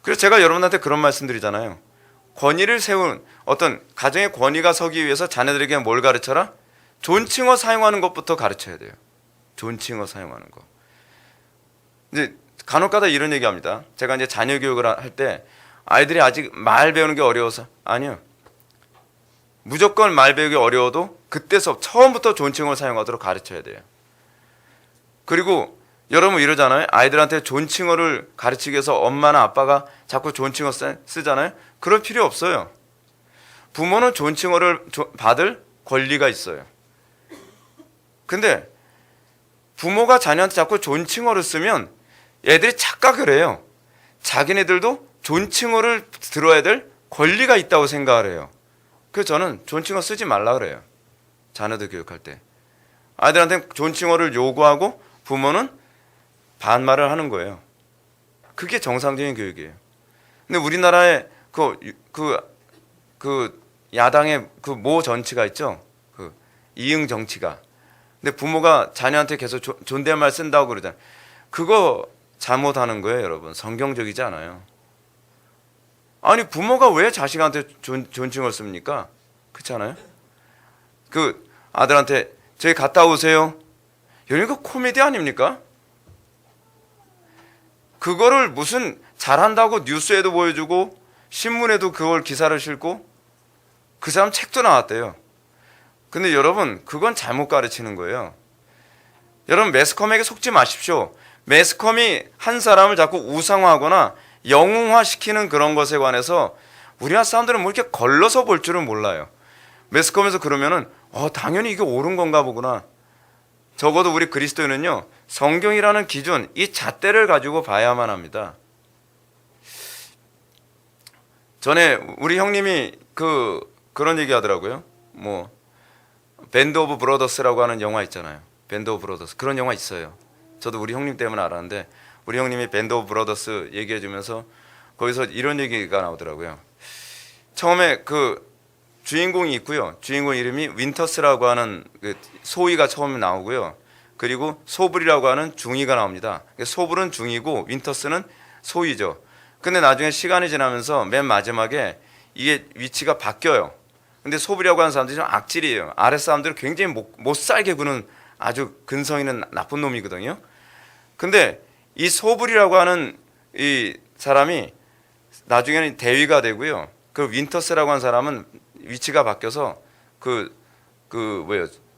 그래서 제가 여러분한테 그런 말씀 드리잖아요. 권위를 세운 어떤 가정의 권위가 서기 위해서 자녀들에게 뭘 가르쳐라? 존칭어 사용하는 것부터 가르쳐야 돼요. 존칭어 사용하는 거. 이제 간혹가다 이런 얘기합니다. 제가 이제 자녀 교육을 할 때 아이들이 아직 말 배우는 게 어려워서 아니요. 무조건 말 배우기 어려워도 그때서 처음부터 존칭어를 사용하도록 가르쳐야 돼요. 그리고 여러분 이러잖아요. 아이들한테 존칭어를 가르치기 위해서 엄마나 아빠가 자꾸 존칭어 쓰잖아요. 그럴 필요 없어요. 부모는 존칭어를 받을 권리가 있어요. 근데 부모가 자녀한테 자꾸 존칭어를 쓰면 애들이 착각을 해요. 자기네들도 존칭어를 들어야 될 권리가 있다고 생각을 해요. 그래서 저는 존칭어 쓰지 말라 그래요. 자녀들 교육할 때. 아이들한테 존칭어를 요구하고 부모는 반말을 하는 거예요. 그게 정상적인 교육이에요. 근데 우리나라의 그 야당의 그 모 정치가 있죠. 그 이응 정치가. 근데 부모가 자녀한테 계속 존댓말 쓴다고 그러잖아요. 그거 잘못하는 거예요, 여러분. 성경적이지 않아요. 아니 부모가 왜 자식한테 존칭을 씁니까? 그렇지 않아요? 그 아들한테 저기 갔다 오세요. 이거 코미디 아닙니까? 그거를 무슨 잘한다고 뉴스에도 보여주고 신문에도 그걸 기사를 싣고 그 사람 책도 나왔대요. 근데 여러분 그건 잘못 가르치는 거예요. 여러분 매스컴에게 속지 마십시오. 매스컴이 한 사람을 자꾸 우상화하거나 영웅화시키는 그런 것에 관해서 우리나라 사람들은 뭐 이렇게 걸러서 볼 줄은 몰라요. 매스컴에서 그러면은 당연히 이게 옳은 건가 보구나. 적어도 우리 그리스도인은요 성경이라는 기준, 이 잣대를 가지고 봐야만 합니다. 전에 우리 형님이 그런 얘기 하더라고요. 뭐 밴드 오브 브로더스라고 하는 영화 있잖아요. 밴드 오브 브로더스 그런 영화 있어요. 저도 우리 형님 때문에 알았는데 우리 형님이 밴드 오브 브로더스 얘기해 주면서 거기서 이런 얘기가 나오더라고요. 처음에 그 주인공이 있고요. 주인공 이름이 윈터스라고 하는 그 소위가 처음에 나오고요. 그리고 소불이라고 하는 중위가 나옵니다. 소불은 중위고 윈터스는 소위죠. 근데 나중에 시간이 지나면서 맨 마지막에 이게 위치가 바뀌어요. 근데 소불이라고 하는 사람들이 좀 악질이에요. 아랫 사람들을 굉장히 못 살게 구는 아주 근성 있는 나쁜 놈이거든요. 근데 이 소불이라고 하는 이 사람이 나중에는 대위가 되고요. 그 윈터스라고 하는 사람은 위치가 바뀌어서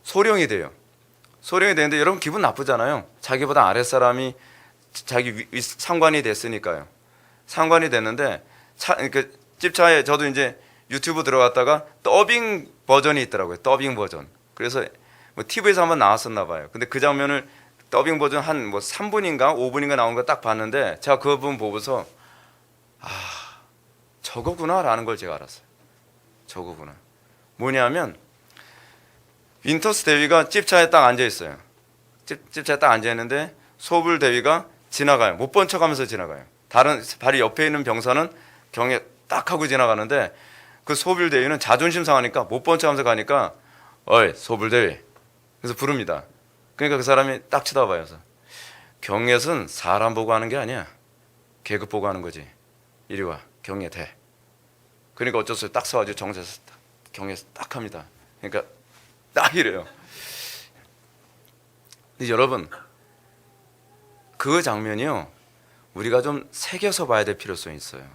소령이 돼요. 소령이 되는데 여러분 기분 나쁘잖아요. 자기보다 아랫 사람이 자기 상관이 됐으니까요. 상관이 됐는데 집차에 저도 이제 유튜브 들어갔다가 더빙 버전이 있더라고요. 더빙 버전. 그래서 뭐 TV에서 한번 나왔었나 봐요. 근데 그 장면을 더빙 버전 한 뭐 3분인가 5분인가 나온 거 딱 봤는데 제가 그 부분 보고서 저거구나라는 걸 제가 알았어요. 저거구나. 뭐냐면 윈터스 대위가 집차에 딱 앉아 있어요. 집차에 딱 앉아 있는데 소불 대위가 지나가요. 못 본 척하면서 지나가요. 다른 바로 옆에 있는 병사는 경에 딱 하고 지나가는데 그 소불 대위는 자존심 상하니까 못 본 척하면서 가니까 어이 소불 대위 그래서 부릅니다. 그러니까 그 사람이 딱 쳐다봐요. 경례는 사람 보고 하는 게 아니야. 계급 보고 하는 거지. 이리 와 경례 대. 그러니까 어쩔 수 없이 딱 서가지고 정세에서 경례 딱 합니다. 그러니까 딱 이래요. 근데 여러분 그 장면이요 우리가 좀 새겨서 봐야 될 필요성이 있어요.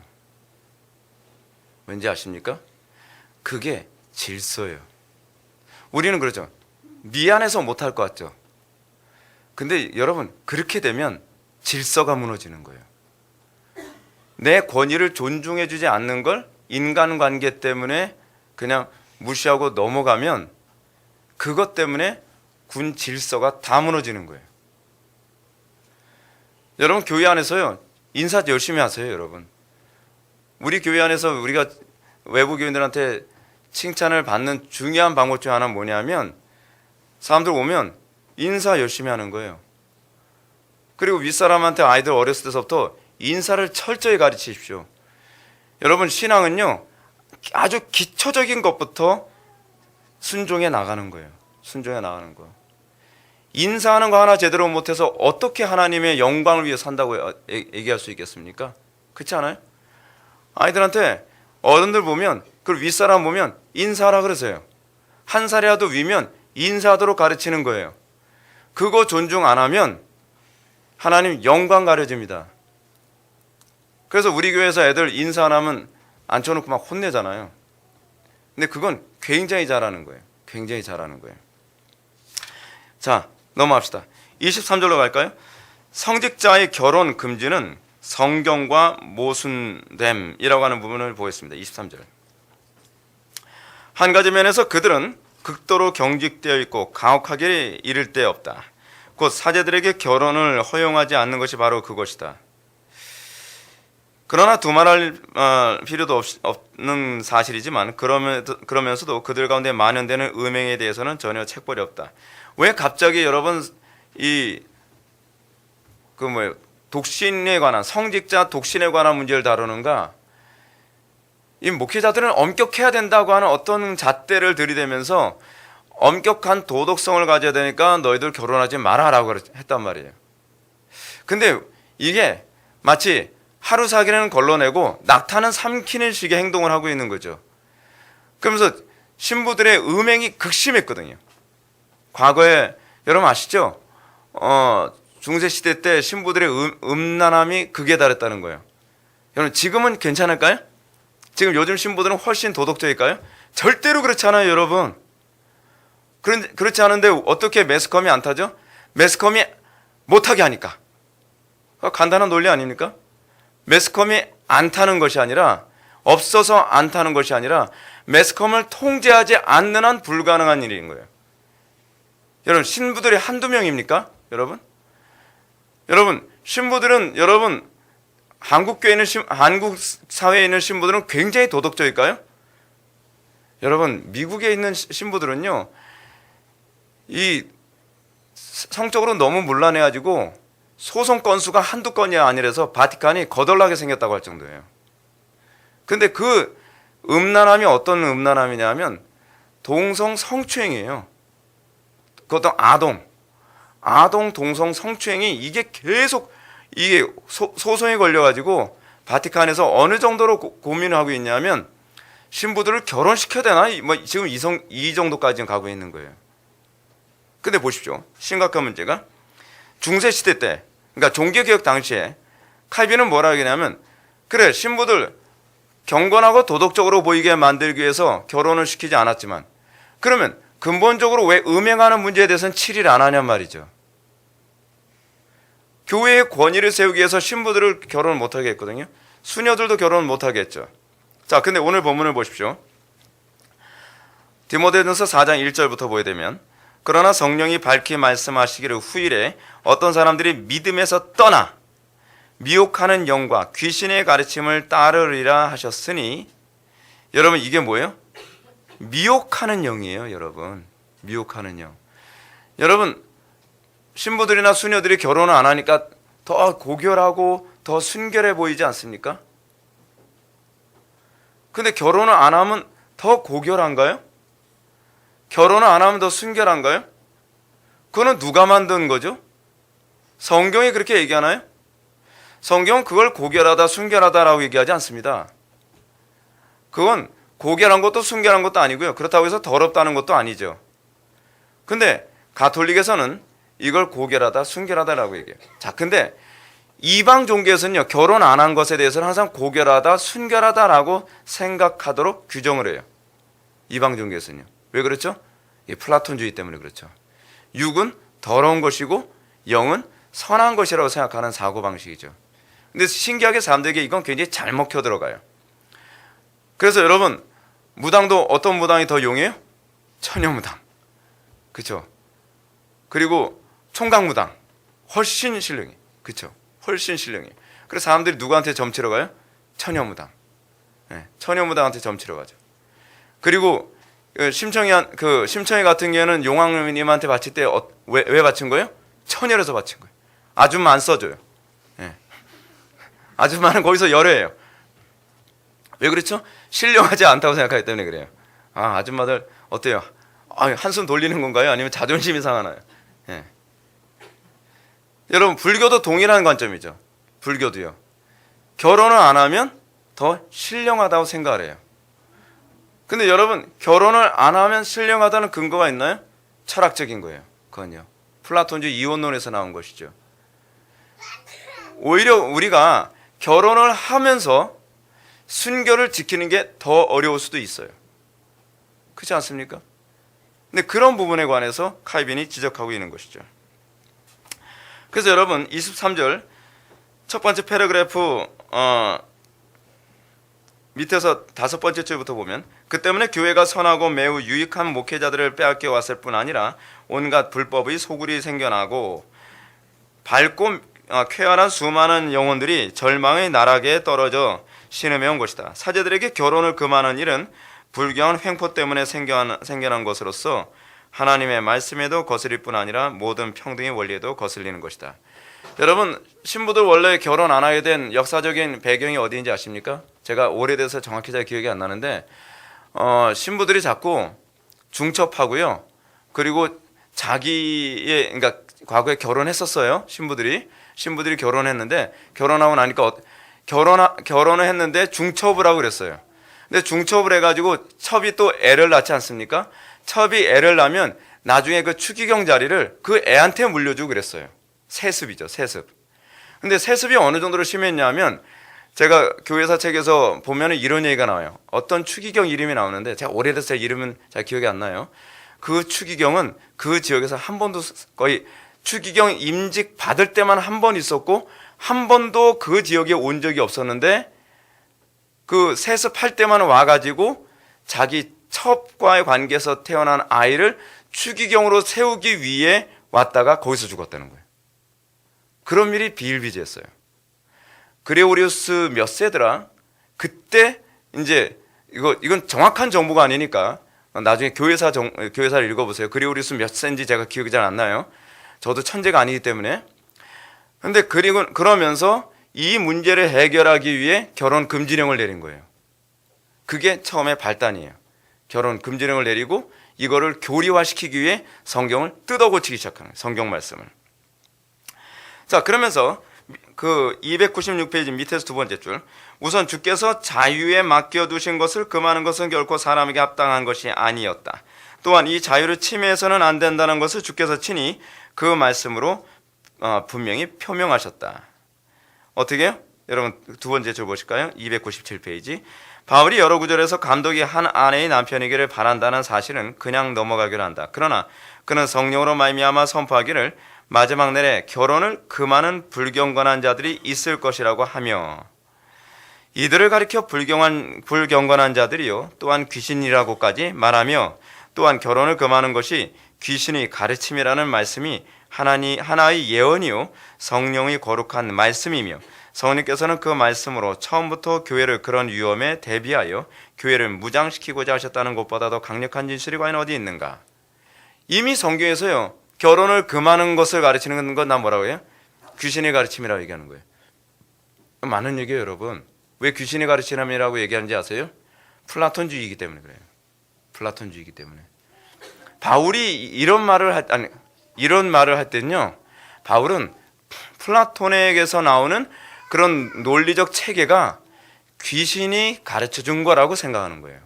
왠지 아십니까? 그게 질서예요. 우리는 그러죠. 미안해서 못할 것 같죠. 근데 여러분 그렇게 되면 질서가 무너지는 거예요. 내 권위를 존중해 주지 않는 걸 인간관계 때문에 그냥 무시하고 넘어가면 그것 때문에 군 질서가 다 무너지는 거예요. 여러분 교회 안에서요 인사 열심히 하세요. 여러분 우리 교회 안에서 우리가 외부 교인들한테 칭찬을 받는 중요한 방법 중 하나는 뭐냐면 사람들 오면 인사 열심히 하는 거예요. 그리고 윗사람한테 아이들 어렸을 때서부터 인사를 철저히 가르치십시오. 여러분 신앙은요 아주 기초적인 것부터 순종해 나가는 거예요. 순종해 나가는 거. 인사하는 거 하나 제대로 못해서 어떻게 하나님의 영광을 위해 산다고 얘기할 수 있겠습니까? 그렇지 않아요? 아이들한테 어른들 보면 그리고 윗사람 보면 인사하라 그러세요. 한 살이라도 위면 인사하도록 가르치는 거예요. 그거 존중 안 하면 하나님 영광 가려집니다. 그래서 우리 교회에서 애들 인사 안 하면 앉혀놓고 막 혼내잖아요. 근데 그건 굉장히 잘하는 거예요. 굉장히 잘하는 거예요. 자, 넘어갑시다. 23절로 갈까요? 성직자의 결혼 금지는 성경과 모순됨이라고 하는 부분을 보겠습니다. 23절. 한 가지 면에서 그들은 극도로 경직되어 있고 가혹하게 이를 데 없다. 곧 사제들에게 결혼을 허용하지 않는 것이 바로 그것이다. 그러나 두말할 필요도 없는 사실이지만 그러면서도 그들 가운데 만연되는 음행에 대해서는 전혀 책벌이 없다. 왜 갑자기 여러분 독신에 관한 성직자 독신에 관한 문제를 다루는가? 이 목회자들은 엄격해야 된다고 하는 어떤 잣대를 들이대면서 엄격한 도덕성을 가져야 되니까 너희들 결혼하지 마라라고 했단 말이에요. 근데 이게 마치 하루 사기는 걸러내고 낙타는 삼키는 식의 행동을 하고 있는 거죠. 그러면서 신부들의 음행이 극심했거든요. 과거에 여러분 아시죠? 중세시대 때 신부들의 음란함이 극에 달했다는 거예요. 여러분 지금은 괜찮을까요? 지금 요즘 신부들은 훨씬 도덕적일까요? 절대로 그렇지 않아요, 여러분. 그렇지 않은데 어떻게 매스컴이 안 타죠? 매스컴이 못하게 하니까. 간단한 논리 아닙니까? 매스컴이 안 타는 것이 아니라, 없어서 안 타는 것이 아니라 매스컴을 통제하지 않는 한 불가능한 일인 거예요. 여러분 신부들이 한두 명입니까? 여러분 신부들은 한국 사회에 있는 신부들은 굉장히 도덕적일까요? 여러분 미국에 있는 신부들은요, 이 성적으로 너무 문란해가지고 소송 건수가 한두 건이 아니라서 바티칸이 거덜나게 생겼다고 할 정도예요. 근데 그 음란함이 어떤 음란함이냐면 동성 성추행이에요. 그것도 아동 동성 성추행이 이게 계속 이게 소송이 걸려가지고 바티칸에서 어느 정도로 고민을 하고 있냐면 신부들을 결혼시켜야 되나? 지금 이 정도까지 가고 있는 거예요. 근데 보십시오. 심각한 문제가 중세시대 때, 그러니까 종교개혁 당시에 칼빈은 뭐라 하냐면, 그래 신부들 경건하고 도덕적으로 보이게 만들기 위해서 결혼을 시키지 않았지만, 그러면 근본적으로 왜 음행하는 문제에 대해서는 치리를 안 하냔 말이죠. 교회의 권위를 세우기 위해서 신부들을 결혼을 못하게 했거든요. 수녀들도 결혼을 못하게 했죠. 자, 근데 오늘 본문을 보십시오. 디모데전서 4장 1절부터 보게 되면, 그러나 성령이 밝히 말씀하시기를 후일에 어떤 사람들이 믿음에서 떠나 미혹하는 영과 귀신의 가르침을 따르리라 하셨으니, 여러분 이게 뭐예요? 미혹하는 영이에요. 여러분 미혹하는 영. 여러분 신부들이나 수녀들이 결혼을 안 하니까 더 고결하고 더 순결해 보이지 않습니까? 근데 결혼을 안 하면 더 고결한가요? 결혼을 안 하면 더 순결한가요? 그거는 누가 만든 거죠? 성경이 그렇게 얘기하나요? 성경은 그걸 고결하다 순결하다라고 얘기하지 않습니다. 그건 고결한 것도 순결한 것도 아니고요, 그렇다고 해서 더럽다는 것도 아니죠. 근데 가톨릭에서는 이걸 고결하다 순결하다라고 얘기해요. 자, 근데 이방 종교에서는요, 결혼 안 한 것에 대해서는 항상 고결하다 순결하다라고 생각하도록 규정을 해요. 이방 종교에서는요. 왜 그렇죠? 이 플라톤주의 때문에 그렇죠. 육은 더러운 것이고 영은 선한 것이라고 생각하는 사고방식이죠. 근데 신기하게 사람들에게 이건 굉장히 잘 먹혀 들어가요. 그래서 여러분 무당도 어떤 무당이 더 용해요? 처녀무당. 그렇죠? 그리고 총각무당 훨씬 신령해. 그렇죠? 훨씬 신령해. 그래서 사람들이 누구한테 점치러 가요? 처녀무당. 네, 처녀무당한테 점치러 가죠. 그리고 심청이 같은 경우는 용왕님한테 바칠 때 왜 바친 거예요? 처녀라서 바친 거예요. 아줌마 안 써줘요. 네. 아줌마는 거기서 열애해요. 왜 그렇죠? 신령하지 않다고 생각하기 때문에 그래요. 아줌마들 어때요? 한숨 돌리는 건가요? 아니면 자존심이 상하나요? 예. 여러분 불교도 동일한 관점이죠. 불교도요. 결혼을 안 하면 더 신령하다고 생각을 해요. 근데 여러분 결혼을 안 하면 신령하다는 근거가 있나요? 철학적인 거예요. 그건요. 플라톤주의 이원론에서 나온 것이죠. 오히려 우리가 결혼을 하면서 순결을 지키는 게 더 어려울 수도 있어요. 그렇지 않습니까? 근데 그런 부분에 관해서 칼빈이 지적하고 있는 것이죠. 그래서 여러분 23절 첫 번째 패러그래프 밑에서 다섯 번째 줄부터 보면, 그 때문에 교회가 선하고 매우 유익한 목회자들을 빼앗겨 왔을 뿐 아니라 온갖 불법의 소굴이 생겨나고 밝고 쾌활한 수많은 영혼들이 절망의 나락에 떨어져 신음해 온 것이다. 사제들에게 결혼을 금하는 일은 불경한 횡포 때문에 생겨난 것으로서 하나님의 말씀에도 거슬릴 뿐 아니라 모든 평등의 원리에도 거슬리는 것이다. 여러분, 신부들 원래 결혼 안 하게 된 역사적인 배경이 어디인지 아십니까? 제가 오래돼서 정확히 잘 기억이 안 나는데 신부들이 자꾸 중첩하고요. 그리고 자기의, 그러니까 과거에 결혼했었어요. 신부들이 결혼했는데 결혼하고 나니까 결혼을 했는데 중첩을 하고 그랬어요. 근데 중첩을 해가지고 첩이 또 애를 낳지 않습니까? 첩이 애를 낳으면 나중에 그 추기경 자리를 그 애한테 물려주고 그랬어요. 세습이죠, 세습. 근데 세습이 어느 정도로 심했냐면 제가 교회사 책에서 보면은 이런 얘기가 나와요. 어떤 추기경 이름이 나오는데 제가 오래돼서 이름은 잘 기억이 안 나요. 그 추기경은 그 지역에서 한 번도 거의 추기경 임직 받을 때만 한 번 있었고 한 번도 그 지역에 온 적이 없었는데 그 세습할 때만 와가지고 자기 첩과의 관계에서 태어난 아이를 추기경으로 세우기 위해 왔다가 거기서 죽었다는 거예요. 그런 일이 비일비재했어요. 그레고리우스 몇 세더라? 그때 이제 이건 정확한 정보가 아니니까 나중에 교회사를 읽어보세요. 그레고리우스 몇 세인지 제가 기억이 잘 안 나요. 저도 천재가 아니기 때문에. 근데 그러면서 이 문제를 해결하기 위해 결혼 금지령을 내린 거예요. 그게 처음에 발단이에요. 결혼 금지령을 내리고 이거를 교리화시키기 위해 성경을 뜯어고치기 시작하는 거예요. 성경 말씀을. 자, 그러면서 그 296페이지 밑에서 두 번째 줄, 우선 주께서 자유에 맡겨두신 것을 금하는 것은 결코 사람에게 합당한 것이 아니었다. 또한 이 자유를 침해해서는 안 된다는 것을 주께서 친히 그 말씀으로 분명히 표명하셨다. 어떻게 해요? 여러분 두 번째 줄 보실까요? 297페이지. 바울이 여러 구절에서 감독이 한 아내의 남편이기를 바란다는 사실은 그냥 넘어가기로 한다. 그러나 그는 성령으로 말미암아 선포하기를 마지막 날에 결혼을 금하는 불경건한 자들이 있을 것이라고 하며, 이들을 가리켜 불경건한 자들이요 또한 귀신이라고까지 말하며, 또한 결혼을 금하는 것이 귀신의 가르침이라는 말씀이 하나의 예언이요 성령의 거룩한 말씀이며, 성령께서는 그 말씀으로 처음부터 교회를 그런 위험에 대비하여 교회를 무장시키고자 하셨다는 것보다 더 강력한 진실이 과연 어디 있는가? 이미 성경에서요 결혼을 금하는 것을 가르치는 건 난 뭐라고 해요? 귀신의 가르침이라고 얘기하는 거예요. 많은 얘기예요. 여러분 왜 귀신의 가르침이라고 얘기하는지 아세요? 플라톤주의이기 때문에 그래요. 플라톤주의이기 때문에. 바울이 이런 말을 할 때는요, 바울은 플라톤에게서 나오는 그런 논리적 체계가 귀신이 가르쳐 준 거라고 생각하는 거예요.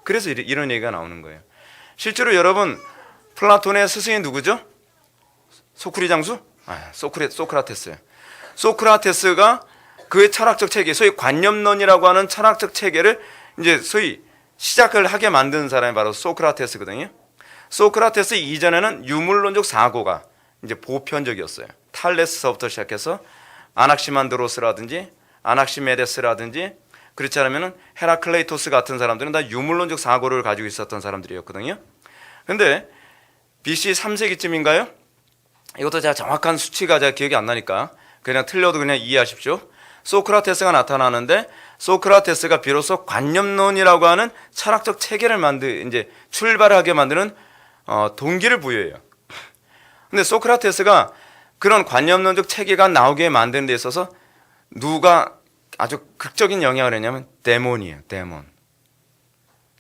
그래서 이런 얘기가 나오는 거예요. 실제로 여러분 플라톤의 스승이 누구죠? 소크리 장수? 소크라테스예요. 소크라테스가 그의 철학적 체계, 소위 관념론이라고 하는 철학적 체계를 이제 소위 시작을 하게 만든 사람이 바로 소크라테스거든요. 소크라테스 이전에는 유물론적 사고가 이제 보편적이었어요. 탈레스서부터 시작해서 아낙시만드로스라든지 아낙시메데스라든지, 그렇지 않으면 헤라클레이토스 같은 사람들은 다 유물론적 사고를 가지고 있었던 사람들이었거든요. 근데 BC 3세기쯤인가요? 이것도 제가 정확한 수치가 제가 기억이 안 나니까 그냥 틀려도 그냥 이해하십시오. 소크라테스가 나타나는데, 소크라테스가 비로소 관념론이라고 하는 철학적 체계를 이제 출발하게 만드는 동기를 부여해요. 근데 소크라테스가 그런 관념론적 체계가 나오게 만드는 데 있어서 누가 아주 극적인 영향을 했냐면 데몬이에요.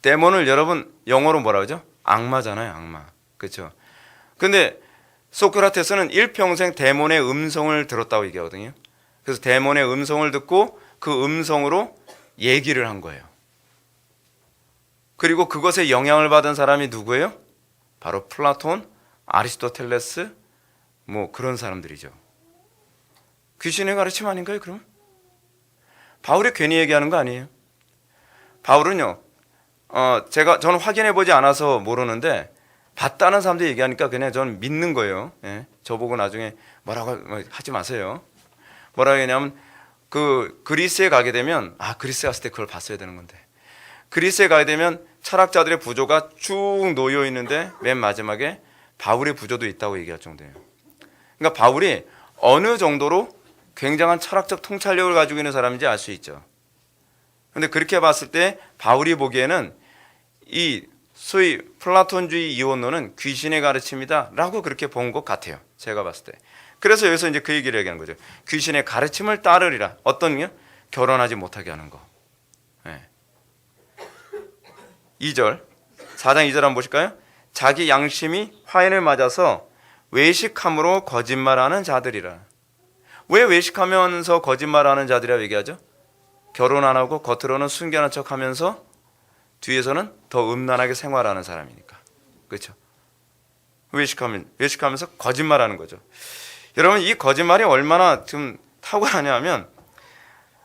데몬을 여러분 영어로 뭐라 그러죠? 악마잖아요. 악마. 그렇죠? 근데 소크라테스는 일평생 데몬의 음성을 들었다고 얘기하거든요. 그래서 데몬의 음성을 듣고 그 음성으로 얘기를 한 거예요. 그리고 그것에 영향을 받은 사람이 누구예요? 바로 플라톤, 아리스토텔레스, 뭐 그런 사람들이죠. 귀신의 가르침 아닌가요, 그럼? 바울이 괜히 얘기하는 거 아니에요. 바울은요, 저는 확인해 보지 않아서 모르는데 봤다는 사람들이 얘기하니까 그냥 저는 믿는 거예요. 예, 저보고 나중에 뭐라고 하지 마세요. 뭐라고 했냐면 그 그리스에 가게 되면, 그리스 갔을 때 그걸 봤어야 되는 건데, 그리스에 가게 되면 철학자들의 부조가 쭉 놓여 있는데 맨 마지막에 바울의 부조도 있다고 얘기할 정도예요. 그러니까 바울이 어느 정도로 굉장한 철학적 통찰력을 가지고 있는 사람인지 알 수 있죠. 근데 그렇게 봤을 때 바울이 보기에는 이 소위 플라톤주의 이원론은 귀신의 가르침이다 라고 그렇게 본 것 같아요. 제가 봤을 때. 그래서 여기서 이제 그 얘기를 얘기하는 거죠. 귀신의 가르침을 따르리라. 어떤 게? 결혼하지 못하게 하는 거. 네. 2절 4장 2절 한번 보실까요? 자기 양심이 화인을 맞아서 외식함으로 거짓말하는 자들이라. 왜 외식하면서 거짓말하는 자들이라고 얘기하죠? 결혼 안 하고 겉으로는 순결한 척하면서 뒤에서는 더 음란하게 생활하는 사람이니까. 그렇죠? 외식하면서 거짓말하는 거죠. 여러분, 이 거짓말이 얼마나 좀 탁월하냐면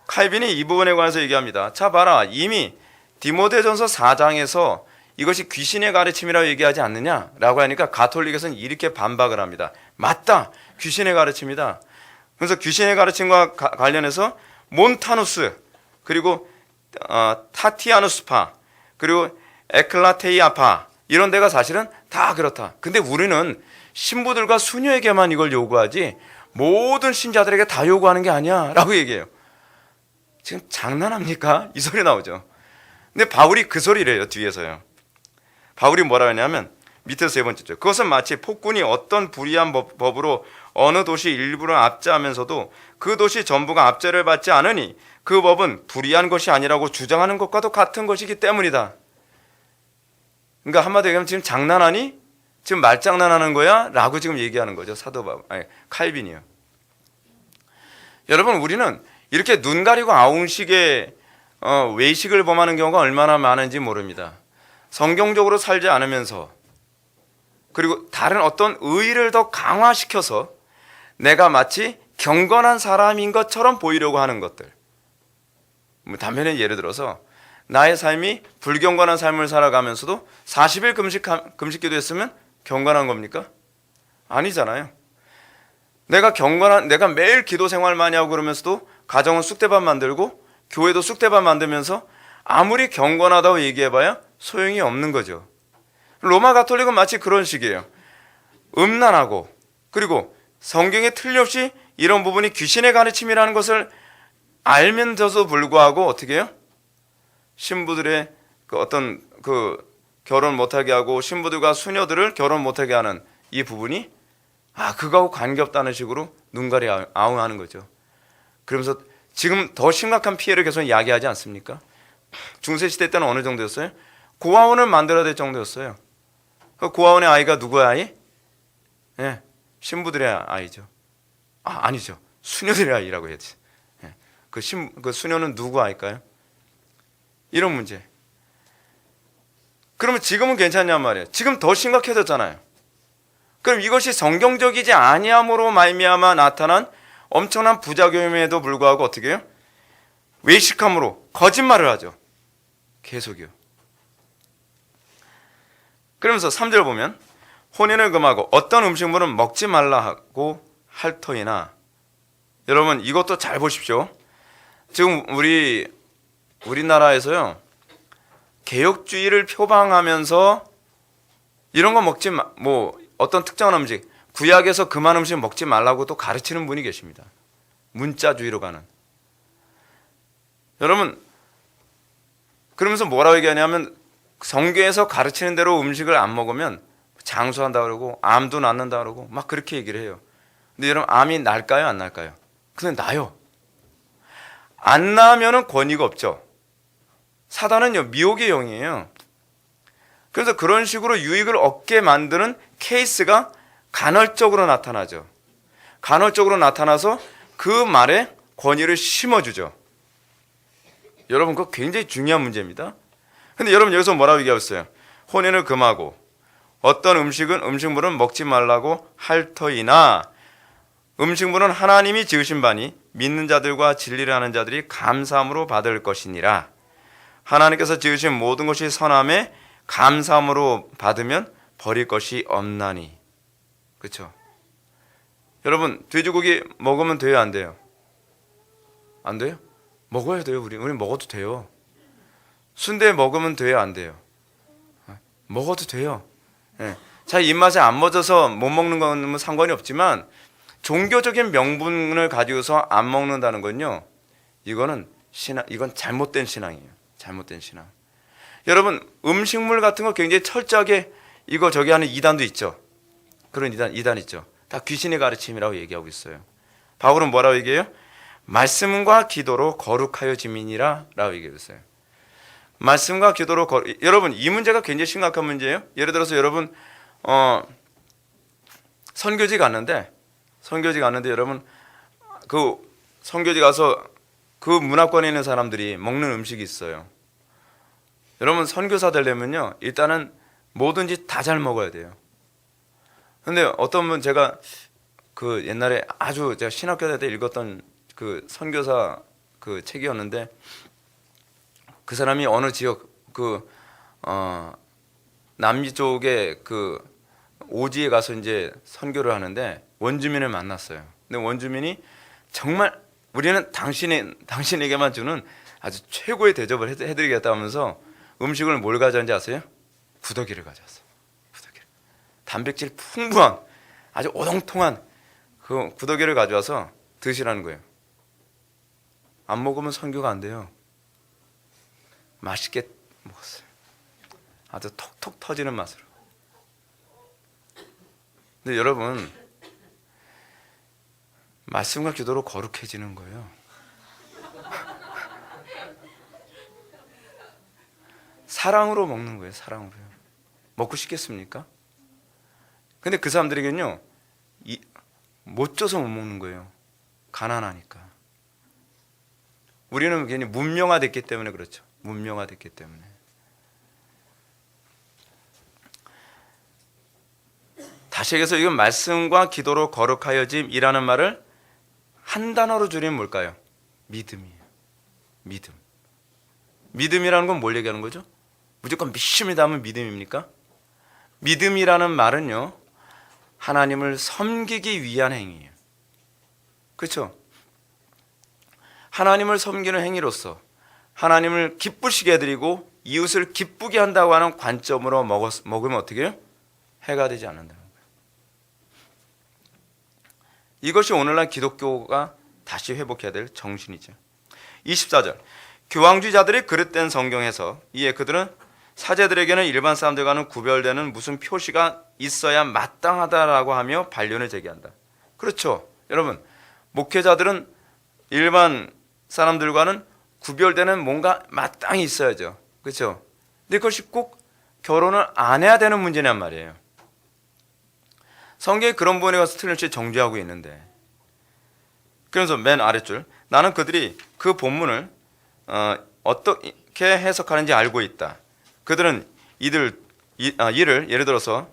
칼빈이 이 부분에 관해서 얘기합니다. 자 봐라, 이미 디모데전서 4장에서 이것이 귀신의 가르침이라고 얘기하지 않느냐라고 하니까 가톨릭에서는 이렇게 반박을 합니다. 맞다, 귀신의 가르침이다. 그래서 귀신의 가르침과 관련해서 몬타누스, 그리고 타티아누스파, 그리고 에클라테이아파, 이런 데가 사실은 다 그렇다. 근데 우리는 신부들과 수녀에게만 이걸 요구하지 모든 신자들에게 다 요구하는 게 아니야 라고 얘기해요. 지금 장난합니까? 이 소리 나오죠. 근데 바울이 그 소리래요. 뒤에서요. 바울이 뭐라 하냐면 밑에서 세 번째죠. 그것은 마치 폭군이 어떤 불의한 법으로 어느 도시 일부를 압제하면서도 그 도시 전부가 압제를 받지 않으니 그 법은 불의한 것이 아니라고 주장하는 것과도 같은 것이기 때문이다. 그러니까 한마디로 얘기하면 지금 장난하니? 지금 말장난하는 거야? 라고 지금 얘기하는 거죠. 사도 바울, 아니 칼빈이요. 여러분, 우리는 이렇게 눈 가리고 아웅식의 외식을 범하는 경우가 얼마나 많은지 모릅니다. 성경적으로 살지 않으면서, 그리고 다른 어떤 의의를 더 강화시켜서 내가 마치 경건한 사람인 것처럼 보이려고 하는 것들. 단편에 예를 들어서 나의 삶이 불경건한 삶을 살아가면서도 40일 금식기도 했으면 경건한 겁니까? 아니잖아요. 내가 매일 기도 생활 많이 하고 그러면서도 가정은 쑥대밥 만들고 교회도 쑥대밥 만들면서 아무리 경건하다고 얘기해봐야 소용이 없는 거죠. 로마 가톨릭은 마치 그런 식이에요. 음란하고, 그리고 성경에 틀림없이 이런 부분이 귀신의 가르침이라는 것을 알면서도 불구하고 어떻게 해요? 신부들의 어떤 결혼 못하게 하고 신부들과 수녀들을 결혼 못하게 하는 이 부분이 그거하고 관계없다는 식으로 눈가리 아웅하는 거죠. 그러면서 지금 더 심각한 피해를 계속 야기하지 않습니까? 중세시대 때는 어느 정도였어요? 고아원을 만들어야 될 정도였어요. 그 고아원의 아이가 누구의 아이? 예, 신부들의 아이죠. 아니죠. 수녀들의 아이라고 해야지. 예, 그 수녀는 누구 아이일까요? 이런 문제. 그러면 지금은 괜찮냔 말이에요. 지금 더 심각해졌잖아요. 그럼 이것이 성경적이지 아니함으로 말미암아 나타난 엄청난 부작용임에도 불구하고 어떻게 해요? 외식함으로 거짓말을 하죠. 계속이요. 그러면서 3절 보면 혼인을 금하고 어떤 음식물은 먹지 말라 하고 할 터이나, 여러분 이것도 잘 보십시오. 지금 우리나라에서요 개혁주의를 표방하면서 이런 거 먹지 어떤 특정한 음식, 구약에서 그만 음식 먹지 말라고 또 가르치는 분이 계십니다. 문자주의로 가는. 여러분, 그러면서 뭐라고 얘기하냐면 성경에서 가르치는 대로 음식을 안 먹으면 장수한다 그러고 암도 낫는다 그러고 막 그렇게 얘기를 해요. 근데 여러분, 암이 날까요 안 날까요? 근데 나요. 안 나면은 권위가 없죠. 사단은요 미혹의 영이에요. 그래서 그런 식으로 유익을 얻게 만드는 케이스가 간헐적으로 나타나죠. 간헐적으로 나타나서 그 말에 권위를 심어주죠. 여러분, 그거 굉장히 중요한 문제입니다. 근데 여러분 여기서 뭐라고 얘기했어요? 혼인을 금하고 어떤 음식물은 먹지 말라고 할 터이나, 음식물은 하나님이 지으신 바니 믿는 자들과 진리를 하는 자들이 감사함으로 받을 것이니라. 하나님께서 지으신 모든 것이 선함에 감사함으로 받으면 버릴 것이 없나니. 그렇죠? 여러분, 돼지고기 먹으면 돼요 안 돼요? 안 돼요? 먹어야 돼요. 우리 먹어도 돼요. 순대 먹으면 돼요 안 돼요? 먹어도 돼요. 예. 자기 입맛에 안 맞아서 못 먹는 건 상관이 없지만 종교적인 명분을 가지고서 안 먹는다는 건요, 이건 잘못된 신앙이에요. 잘못된 신앙. 여러분, 음식물 같은 거 굉장히 철저하게 이거 저기 하는 이단도 있죠. 그런 이단 있죠. 다 귀신의 가르침이라고 얘기하고 있어요. 바울은 뭐라고 얘기해요? 말씀과 기도로 거룩하여 지민이라 라고 얘기했어요. 말씀과 기도로 여러분, 이 문제가 굉장히 심각한 문제예요. 예를 들어서 여러분 선교지 갔는데 여러분, 그 선교지 가서 그 문화권에 있는 사람들이 먹는 음식이 있어요. 여러분, 선교사 되려면요, 일단은 뭐든지 다 잘 먹어야 돼요. 근데 어떤 분, 제가 그 옛날에 아주 제가 신학교 때 읽었던 그 선교사 그 책이었는데, 그 사람이 어느 지역 남미 쪽에 그 오지에 가서 이제 선교를 하는데 원주민을 만났어요. 근데 원주민이 정말 우리는 당신에게만 주는 아주 최고의 대접을 해드리겠다 하면서 음식을 뭘 가져왔는지 아세요? 구더기를 가져왔어요. 구더기를. 단백질 풍부한 아주 오동통한 그 구더기를 가져와서 드시라는 거예요. 안 먹으면 선교가 안 돼요. 맛있게 먹었어요. 아주 톡톡 터지는 맛으로. 근데 여러분, 말씀과 기도로 거룩해지는 거예요. 사랑으로 먹는 거예요. 사랑으로요. 먹고 싶겠습니까? 근데 그 사람들에게는요, 못 줘서 못 먹는 거예요. 가난하니까. 우리는 괜히 문명화됐기 때문에 그렇죠. 문명화됐기 때문에. 다시 얘기해서 이건 말씀과 기도로 거룩하여짐이라는 말을 한 단어로 줄이면 뭘까요? 믿음이에요. 믿음. 믿음이라는 건 뭘 얘기하는 거죠? 무조건 믿습니다 하면 믿음입니까? 믿음이라는 말은요, 하나님을 섬기기 위한 행위예요. 그렇죠? 하나님을 섬기는 행위로서 하나님을 기쁘시게 해드리고 이웃을 기쁘게 한다고 하는 관점으로 먹으면 어떻게 해요? 해가 되지 않는다는 거예요. 이것이 오늘날 기독교가 다시 회복해야 될 정신이죠. 24절, 교황주의자들이 그릇된 성경에서 이에 그들은 사제들에게는 일반 사람들과는 구별되는 무슨 표시가 있어야 마땅하다라고 하며 반론을 제기한다. 그렇죠. 여러분, 목회자들은 일반 사람들과는 구별되는 뭔가 마땅히 있어야죠. 그렇죠. 근데 그것이 꼭 결혼을 안 해야 되는 문제냔 말이에요. 성경에 그런 부분에 가서 틀림없이 정죄하고 있는데, 그래서 맨 아랫줄, 나는 그들이 그 본문을 어떻게 해석하는지 알고 있다. 그들은 이를 예를 들어서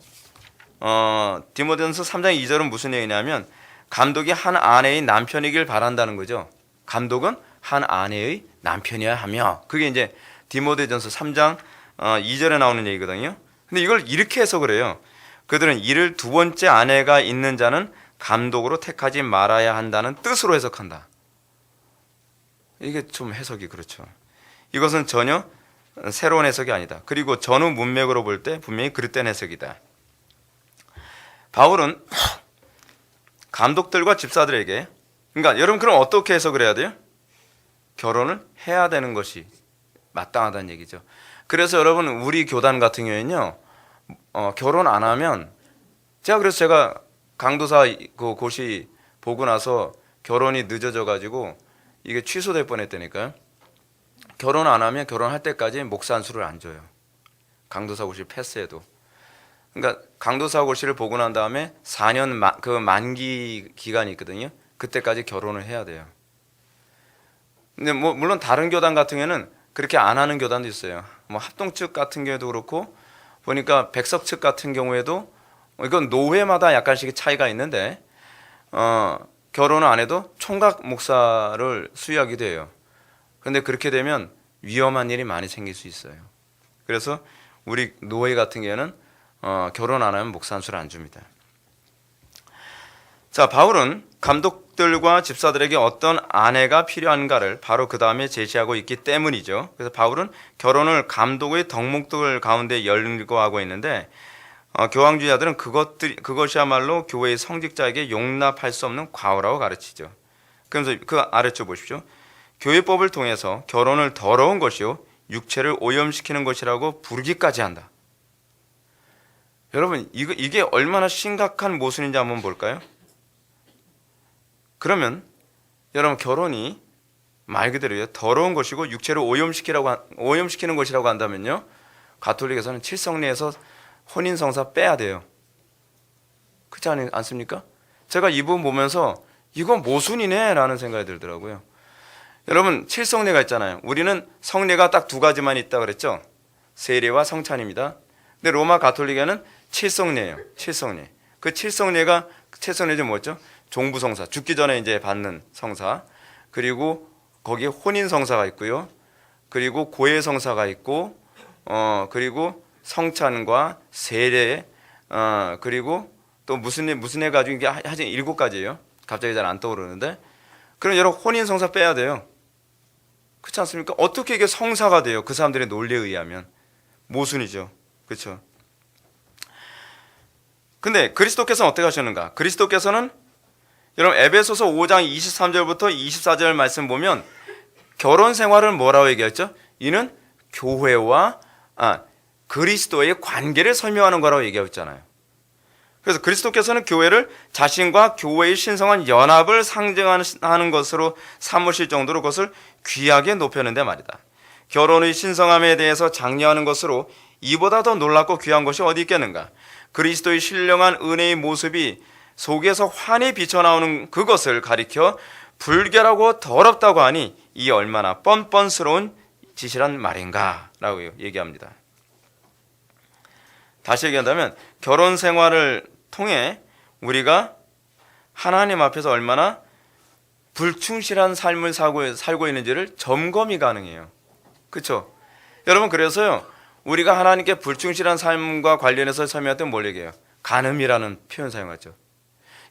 디모데전서 3장 2절은 무슨 얘기냐면, 감독이 한 아내의 남편이길 바란다는 거죠. 감독은 한 아내의 남편이어야 하며, 그게 이제 디모데전서 3장 2절에 나오는 얘기거든요. 근데 이걸 이렇게 해석을 해요. 그들은 이를 두 번째 아내가 있는 자는 감독으로 택하지 말아야 한다는 뜻으로 해석한다. 이게 좀 해석이 그렇죠. 이것은 전혀 새로운 해석이 아니다. 그리고 전후 문맥으로 볼 때 분명히 그릇된 해석이다. 바울은 감독들과 집사들에게, 그러니까 여러분, 그럼 어떻게 해석을 해야 돼요? 결혼을 해야 되는 것이 마땅하다는 얘기죠. 그래서 여러분, 우리 교단 같은 경우에는요, 결혼 안 하면, 제가 강도사 그 고시 보고 나서 결혼이 늦어져 가지고 이게 취소될 뻔했다니까요. 결혼 안 하면 결혼할 때까지 목사 안수를 안 줘요. 강도사 고시 패스해도. 그러니까 강도사 고시를 보고 난 다음에 4년 그 만기 기간이 있거든요. 그때까지 결혼을 해야 돼요. 근데 뭐 물론 다른 교단 같은 경우에는 그렇게 안 하는 교단도 있어요. 뭐 합동 측 같은 경우에도 그렇고, 보니까 백석 측 같은 경우에도, 이건 노회마다 약간씩 차이가 있는데, 결혼을 안 해도 총각 목사를 수여하기도 해요. 그런데 그렇게 되면 위험한 일이 많이 생길 수 있어요. 그래서 우리 노회 같은 경우에는 결혼 안 하면 목사 안수를 안 줍니다. 자, 바울은 감독들과 집사들에게 어떤 아내가 필요한가를 바로 그 다음에 제시하고 있기 때문이죠. 그래서 바울은 결혼을 감독의 덕목들 가운데 열거하고 있는데, 교황주의자들은 그것이야말로 교회의 성직자에게 용납할 수 없는 과오라고 가르치죠. 그러면서 그 아래쪽 보십시오. 교회법을 통해서 결혼을 더러운 것이요 육체를 오염시키는 것이라고 부르기까지 한다. 여러분 이게 얼마나 심각한 모순인지 한번 볼까요? 그러면 여러분 결혼이 말 그대로 더러운 것이고 육체를 오염시키는 것이라고 한다면요, 가톨릭에서는 칠성례에서 혼인성사 빼야 돼요. 그렇지 않습니까? 제가 이 부분 보면서 이건 모순이네 라는 생각이 들더라고요. 여러분 칠성례가 있잖아요. 우리는 성례가 딱 두 가지만 있다 그랬죠. 세례와 성찬입니다. 근데 로마 가톨릭에는 칠성례예요. 칠성례. 그 칠성례가 뭐였죠? 종부성사, 죽기 전에 이제 받는 성사, 그리고 거기에 혼인성사가 있고요. 그리고 고해성사가 있고, 그리고 성찬과 세례, 그리고 또 무슨 애 가지고 이게 하여튼 7가지예요. 갑자기 잘 안 떠오르는데, 그럼 여러분 혼인성사 빼야 돼요. 그렇지 않습니까? 어떻게 이게 성사가 돼요? 그 사람들의 논리에 의하면 모순이죠. 그렇죠? 근데 그리스도께서는 어떻게 하셨는가? 그리스도께서는 여러분 에베소서 5장 23절부터 24절 말씀 보면 결혼 생활을 뭐라고 얘기했죠? 이는 교회와 그리스도의 관계를 설명하는 거라고 얘기하고 있잖아요. 그래서 그리스도께서는 교회를 자신과 교회의 신성한 연합을 상징하는 것으로 삼으실 정도로 그것을 귀하게 높였는데 말이다. 결혼의 신성함에 대해서 장려하는 것으로 이보다 더 놀랍고 귀한 것이 어디 있겠는가? 그리스도의 신령한 은혜의 모습이 속에서 환히 비쳐나오는 그것을 가리켜 불결하고 더럽다고 하니 이 얼마나 뻔뻔스러운 짓이란 말인가 라고 얘기합니다. 다시 얘기한다면 결혼 생활을 통해 우리가 하나님 앞에서 얼마나 불충실한 삶을 살고 있는지를 점검이 가능해요. 그렇죠? 여러분 그래서요, 우리가 하나님께 불충실한 삶과 관련해서 설명할 때 뭘 얘기해요? 간음이라는 표현 사용하죠.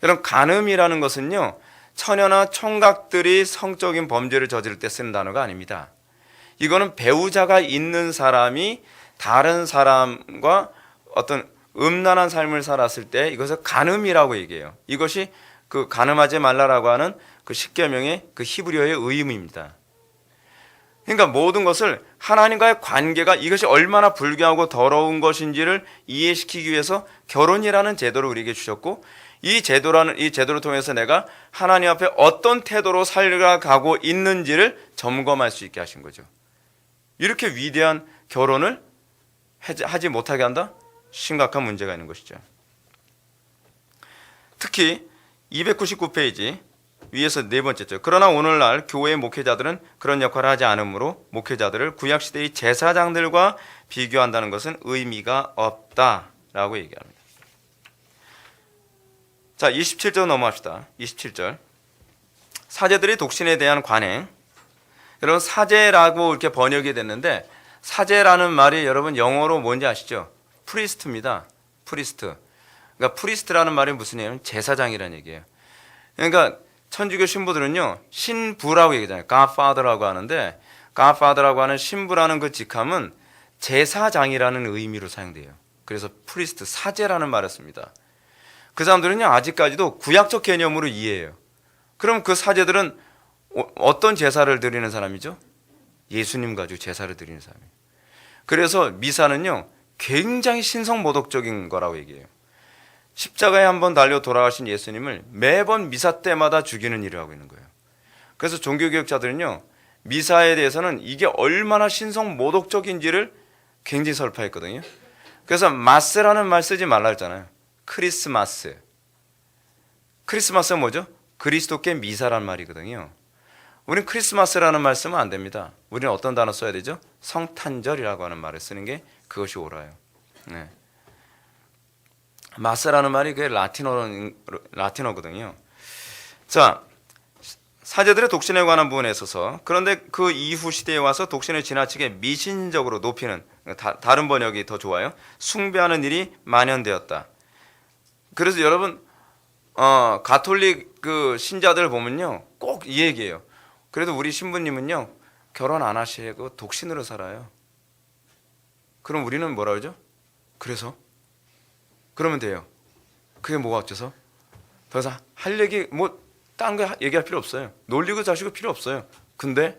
여러분 간음이라는 것은요, 처녀나 총각들이 성적인 범죄를 저지를 때 쓰는 단어가 아닙니다. 이거는 배우자가 있는 사람이 다른 사람과 어떤 음란한 삶을 살았을 때 이것을 간음이라고 얘기해요. 이것이 그 간음하지 말라라고 하는 그 십계명의 그 히브리어의 의미입니다. 그러니까 모든 것을 하나님과의 관계가 이것이 얼마나 불교하고 더러운 것인지를 이해시키기 위해서 결혼이라는 제도를 우리에게 주셨고, 이 제도를 통해서 내가 하나님 앞에 어떤 태도로 살아가고 있는지를 점검할 수 있게 하신 거죠. 이렇게 위대한 결혼을 하지 못하게 한다? 심각한 문제가 있는 것이죠. 특히 299페이지 위에서 네 번째죠. 그러나 오늘날 교회의 목회자들은 그런 역할을 하지 않으므로 목회자들을 구약시대의 제사장들과 비교한다는 것은 의미가 없다라고 얘기합니다. 자, 27절 넘어갑시다. 27절. 사제들이 독신에 대한 관행. 여러분 사제라고 이렇게 번역이 됐는데, 사제라는 말이 여러분 영어로 뭔지 아시죠? 프리스트입니다. 프리스트. 그러니까 프리스트라는 말이 무슨 얘기냐면 제사장이라는 얘기예요. 그러니까 천주교 신부들은요, 신부라고 얘기하잖아요. Godfather라고 하는데, Godfather라고 하는 신부라는 그 직함은 제사장이라는 의미로 사용돼요. 그래서 프리스트, 사제라는 말을 씁니다. 그 사람들은요, 아직까지도 구약적 개념으로 이해해요. 그럼 그 사제들은 어떤 제사를 드리는 사람이죠? 예수님 가지고 제사를 드리는 사람이에요. 그래서 미사는요, 굉장히 신성모독적인 거라고 얘기해요. 십자가에 한번 달려 돌아가신 예수님을 매번 미사 때마다 죽이는 일을 하고 있는 거예요. 그래서 종교개혁자들은요, 미사에 대해서는 이게 얼마나 신성모독적인지를 굉장히 설파했거든요. 그래서 마스라는 말 쓰지 말라 했잖아요. 크리스마스. 크리스마스는 뭐죠? 그리스도께 미사란 말이거든요. 우리는 크리스마스라는 말 쓰면 안 됩니다. 우리는 어떤 단어 써야 되죠? 성탄절이라고 하는 말을 쓰는 게 그것이 옳아요. 네. 마스라는 말이 그게 라틴어거든요. 자, 사제들의 독신에 관한 부분에 있어서, 그런데 그 이후 시대에 와서 독신을 지나치게 미신적으로 높이는, 다른 번역이 더 좋아요. 숭배하는 일이 만연되었다. 그래서 여러분 가톨릭 그 신자들 보면요, 꼭 이 얘기예요. 그래도 우리 신부님은요, 결혼 안 하시고 독신으로 살아요. 그럼 우리는 뭐라 그러죠? 그래서 그러면 돼요. 그게 뭐가 어째서? 더 이상 할 얘기 뭐 딴 거 얘기할 필요 없어요. 놀리고 자시고 필요 없어요. 근데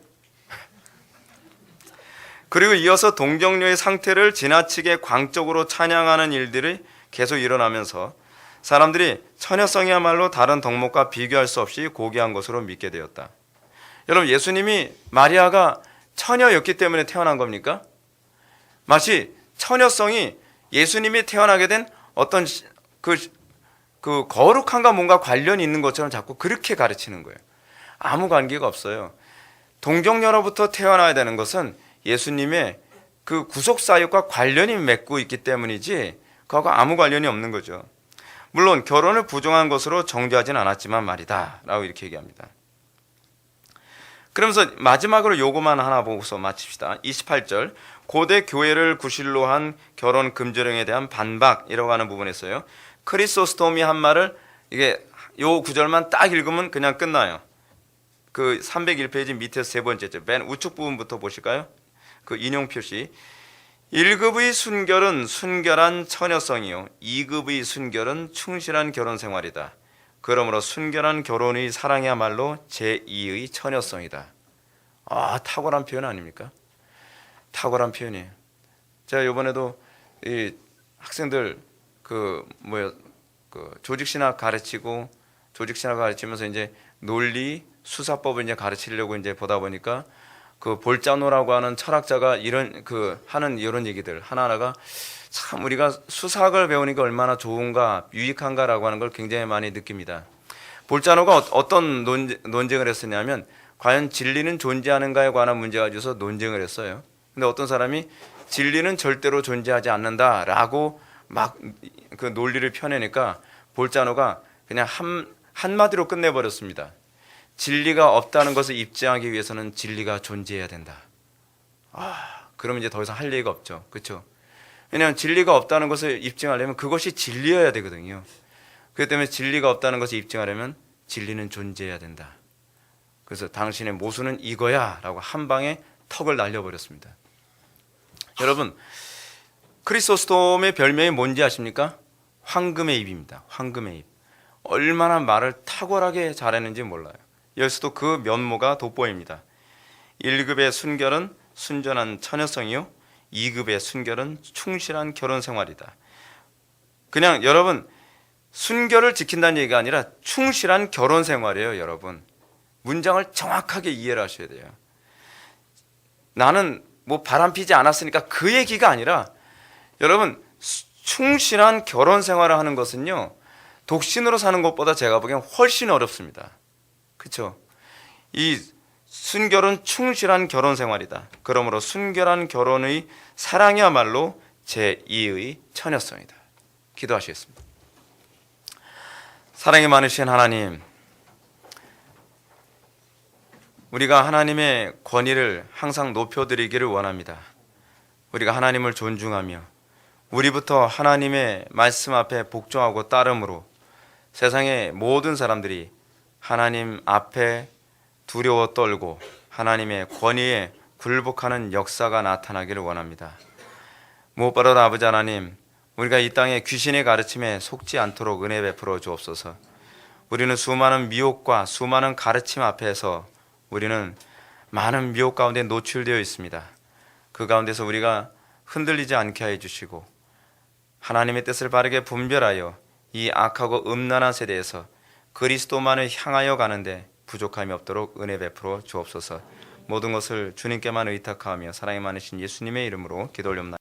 그리고 이어서 동정녀의 상태를 지나치게 광적으로 찬양하는 일들이 계속 일어나면서 사람들이 처녀성이야말로 다른 덕목과 비교할 수 없이 고귀한 것으로 믿게 되었다. 여러분, 예수님이 마리아가 처녀였기 때문에 태어난 겁니까? 마치 처녀성이 예수님이 태어나게 된 어떤 그 거룩함과 뭔가 관련이 있는 것처럼 자꾸 그렇게 가르치는 거예요. 아무 관계가 없어요. 동정녀로부터 태어나야 되는 것은 예수님의 그 구속 사역과 관련이 맺고 있기 때문이지 그하고 아무 관련이 없는 거죠. 물론 결혼을 부정한 것으로 정죄하진 않았지만 말이다 라고 이렇게 얘기합니다. 그러면서 마지막으로 요거만 하나 보고서 마칩시다. 28절, 고대 교회를 구실로 한 결혼 금지령에 대한 반박이라고 하는 부분에서요, 크리소스톰이 한 말을 이게 요 구절만 딱 읽으면 그냥 끝나요. 그 301페이지 밑에서 세 번째 줄 맨 우측 부분부터 보실까요? 그 인용 표시. 1급의 순결은 순결한 처녀성이요 2급의 순결은 충실한 결혼 생활이다. 그러므로 순결한 결혼의 사랑이야말로 제2의 처녀성이다. 아, 탁월한 표현 아닙니까? 탁월한 표현이에요. 제가 이번에도 이 학생들 그 조직신학 가르치면서 이제 논리 수사법을 이제 가르치려고 이제 보다 보니까 그 볼자노라고 하는 철학자가 이런 하는 이런 얘기들 하나하나가 참 우리가 수사학을 배우니까 얼마나 좋은가 유익한가라고 하는 걸 굉장히 많이 느낍니다. 볼자노가 어떤 논쟁을 했었냐면 과연 진리는 존재하는가에 관한 문제 가지고서 논쟁을 했어요. 근데 어떤 사람이 진리는 절대로 존재하지 않는다라고 막 그 논리를 펴내니까 볼자노가 그냥 한마디로 끝내버렸습니다. 진리가 없다는 것을 입증하기 위해서는 진리가 존재해야 된다. 그러면 이제 더 이상 할 얘기가 없죠. 그렇죠? 왜냐하면 진리가 없다는 것을 입증하려면 그것이 진리여야 되거든요. 그렇기 때문에 진리가 없다는 것을 입증하려면 진리는 존재해야 된다. 그래서 당신의 모순은 이거야 라고 한 방에 턱을 날려버렸습니다. 여러분, 크리소스톰의 별명이 뭔지 아십니까? 황금의 입입니다. 황금의 입. 얼마나 말을 탁월하게 잘했는지 몰라요. 여기서도 그 면모가 돋보입니다. 1급의 순결은 순전한 처녀성이요 2급의 순결은 충실한 결혼 생활이다. 그냥 여러분, 순결을 지킨다는 얘기가 아니라 충실한 결혼 생활이에요. 여러분, 문장을 정확하게 이해를 하셔야 돼요. 나는 뭐 바람피지 않았으니까 그 얘기가 아니라 여러분, 충실한 결혼 생활을 하는 것은요 독신으로 사는 것보다 제가 보기엔 훨씬 어렵습니다. 그렇죠? 이 순결은 충실한 결혼 생활이다. 그러므로 순결한 결혼의 사랑이야말로 제2의 처녀성이다. 기도하시겠습니다. 사랑이 많으신 하나님, 우리가 하나님의 권위를 항상 높여드리기를 원합니다. 우리가 하나님을 존중하며 우리부터 하나님의 말씀 앞에 복종하고 따름으로 세상의 모든 사람들이 하나님 앞에 두려워 떨고 하나님의 권위에 굴복하는 역사가 나타나기를 원합니다. 무엇보다도 아버지 하나님, 우리가 이 땅의 귀신의 가르침에 속지 않도록 은혜 베풀어 주옵소서. 우리는 수많은 미혹과 수많은 가르침 앞에서 우리는 많은 미혹 가운데 노출되어 있습니다. 그 가운데서 우리가 흔들리지 않게 해주시고 하나님의 뜻을 바르게 분별하여 이 악하고 음란한 세대에서 그리스도만을 향하여 가는데 부족함이 없도록 은혜 베풀어 주옵소서. 모든 것을 주님께만 의탁하며 사랑이 많으신 예수님의 이름으로 기도 올려옵나이다.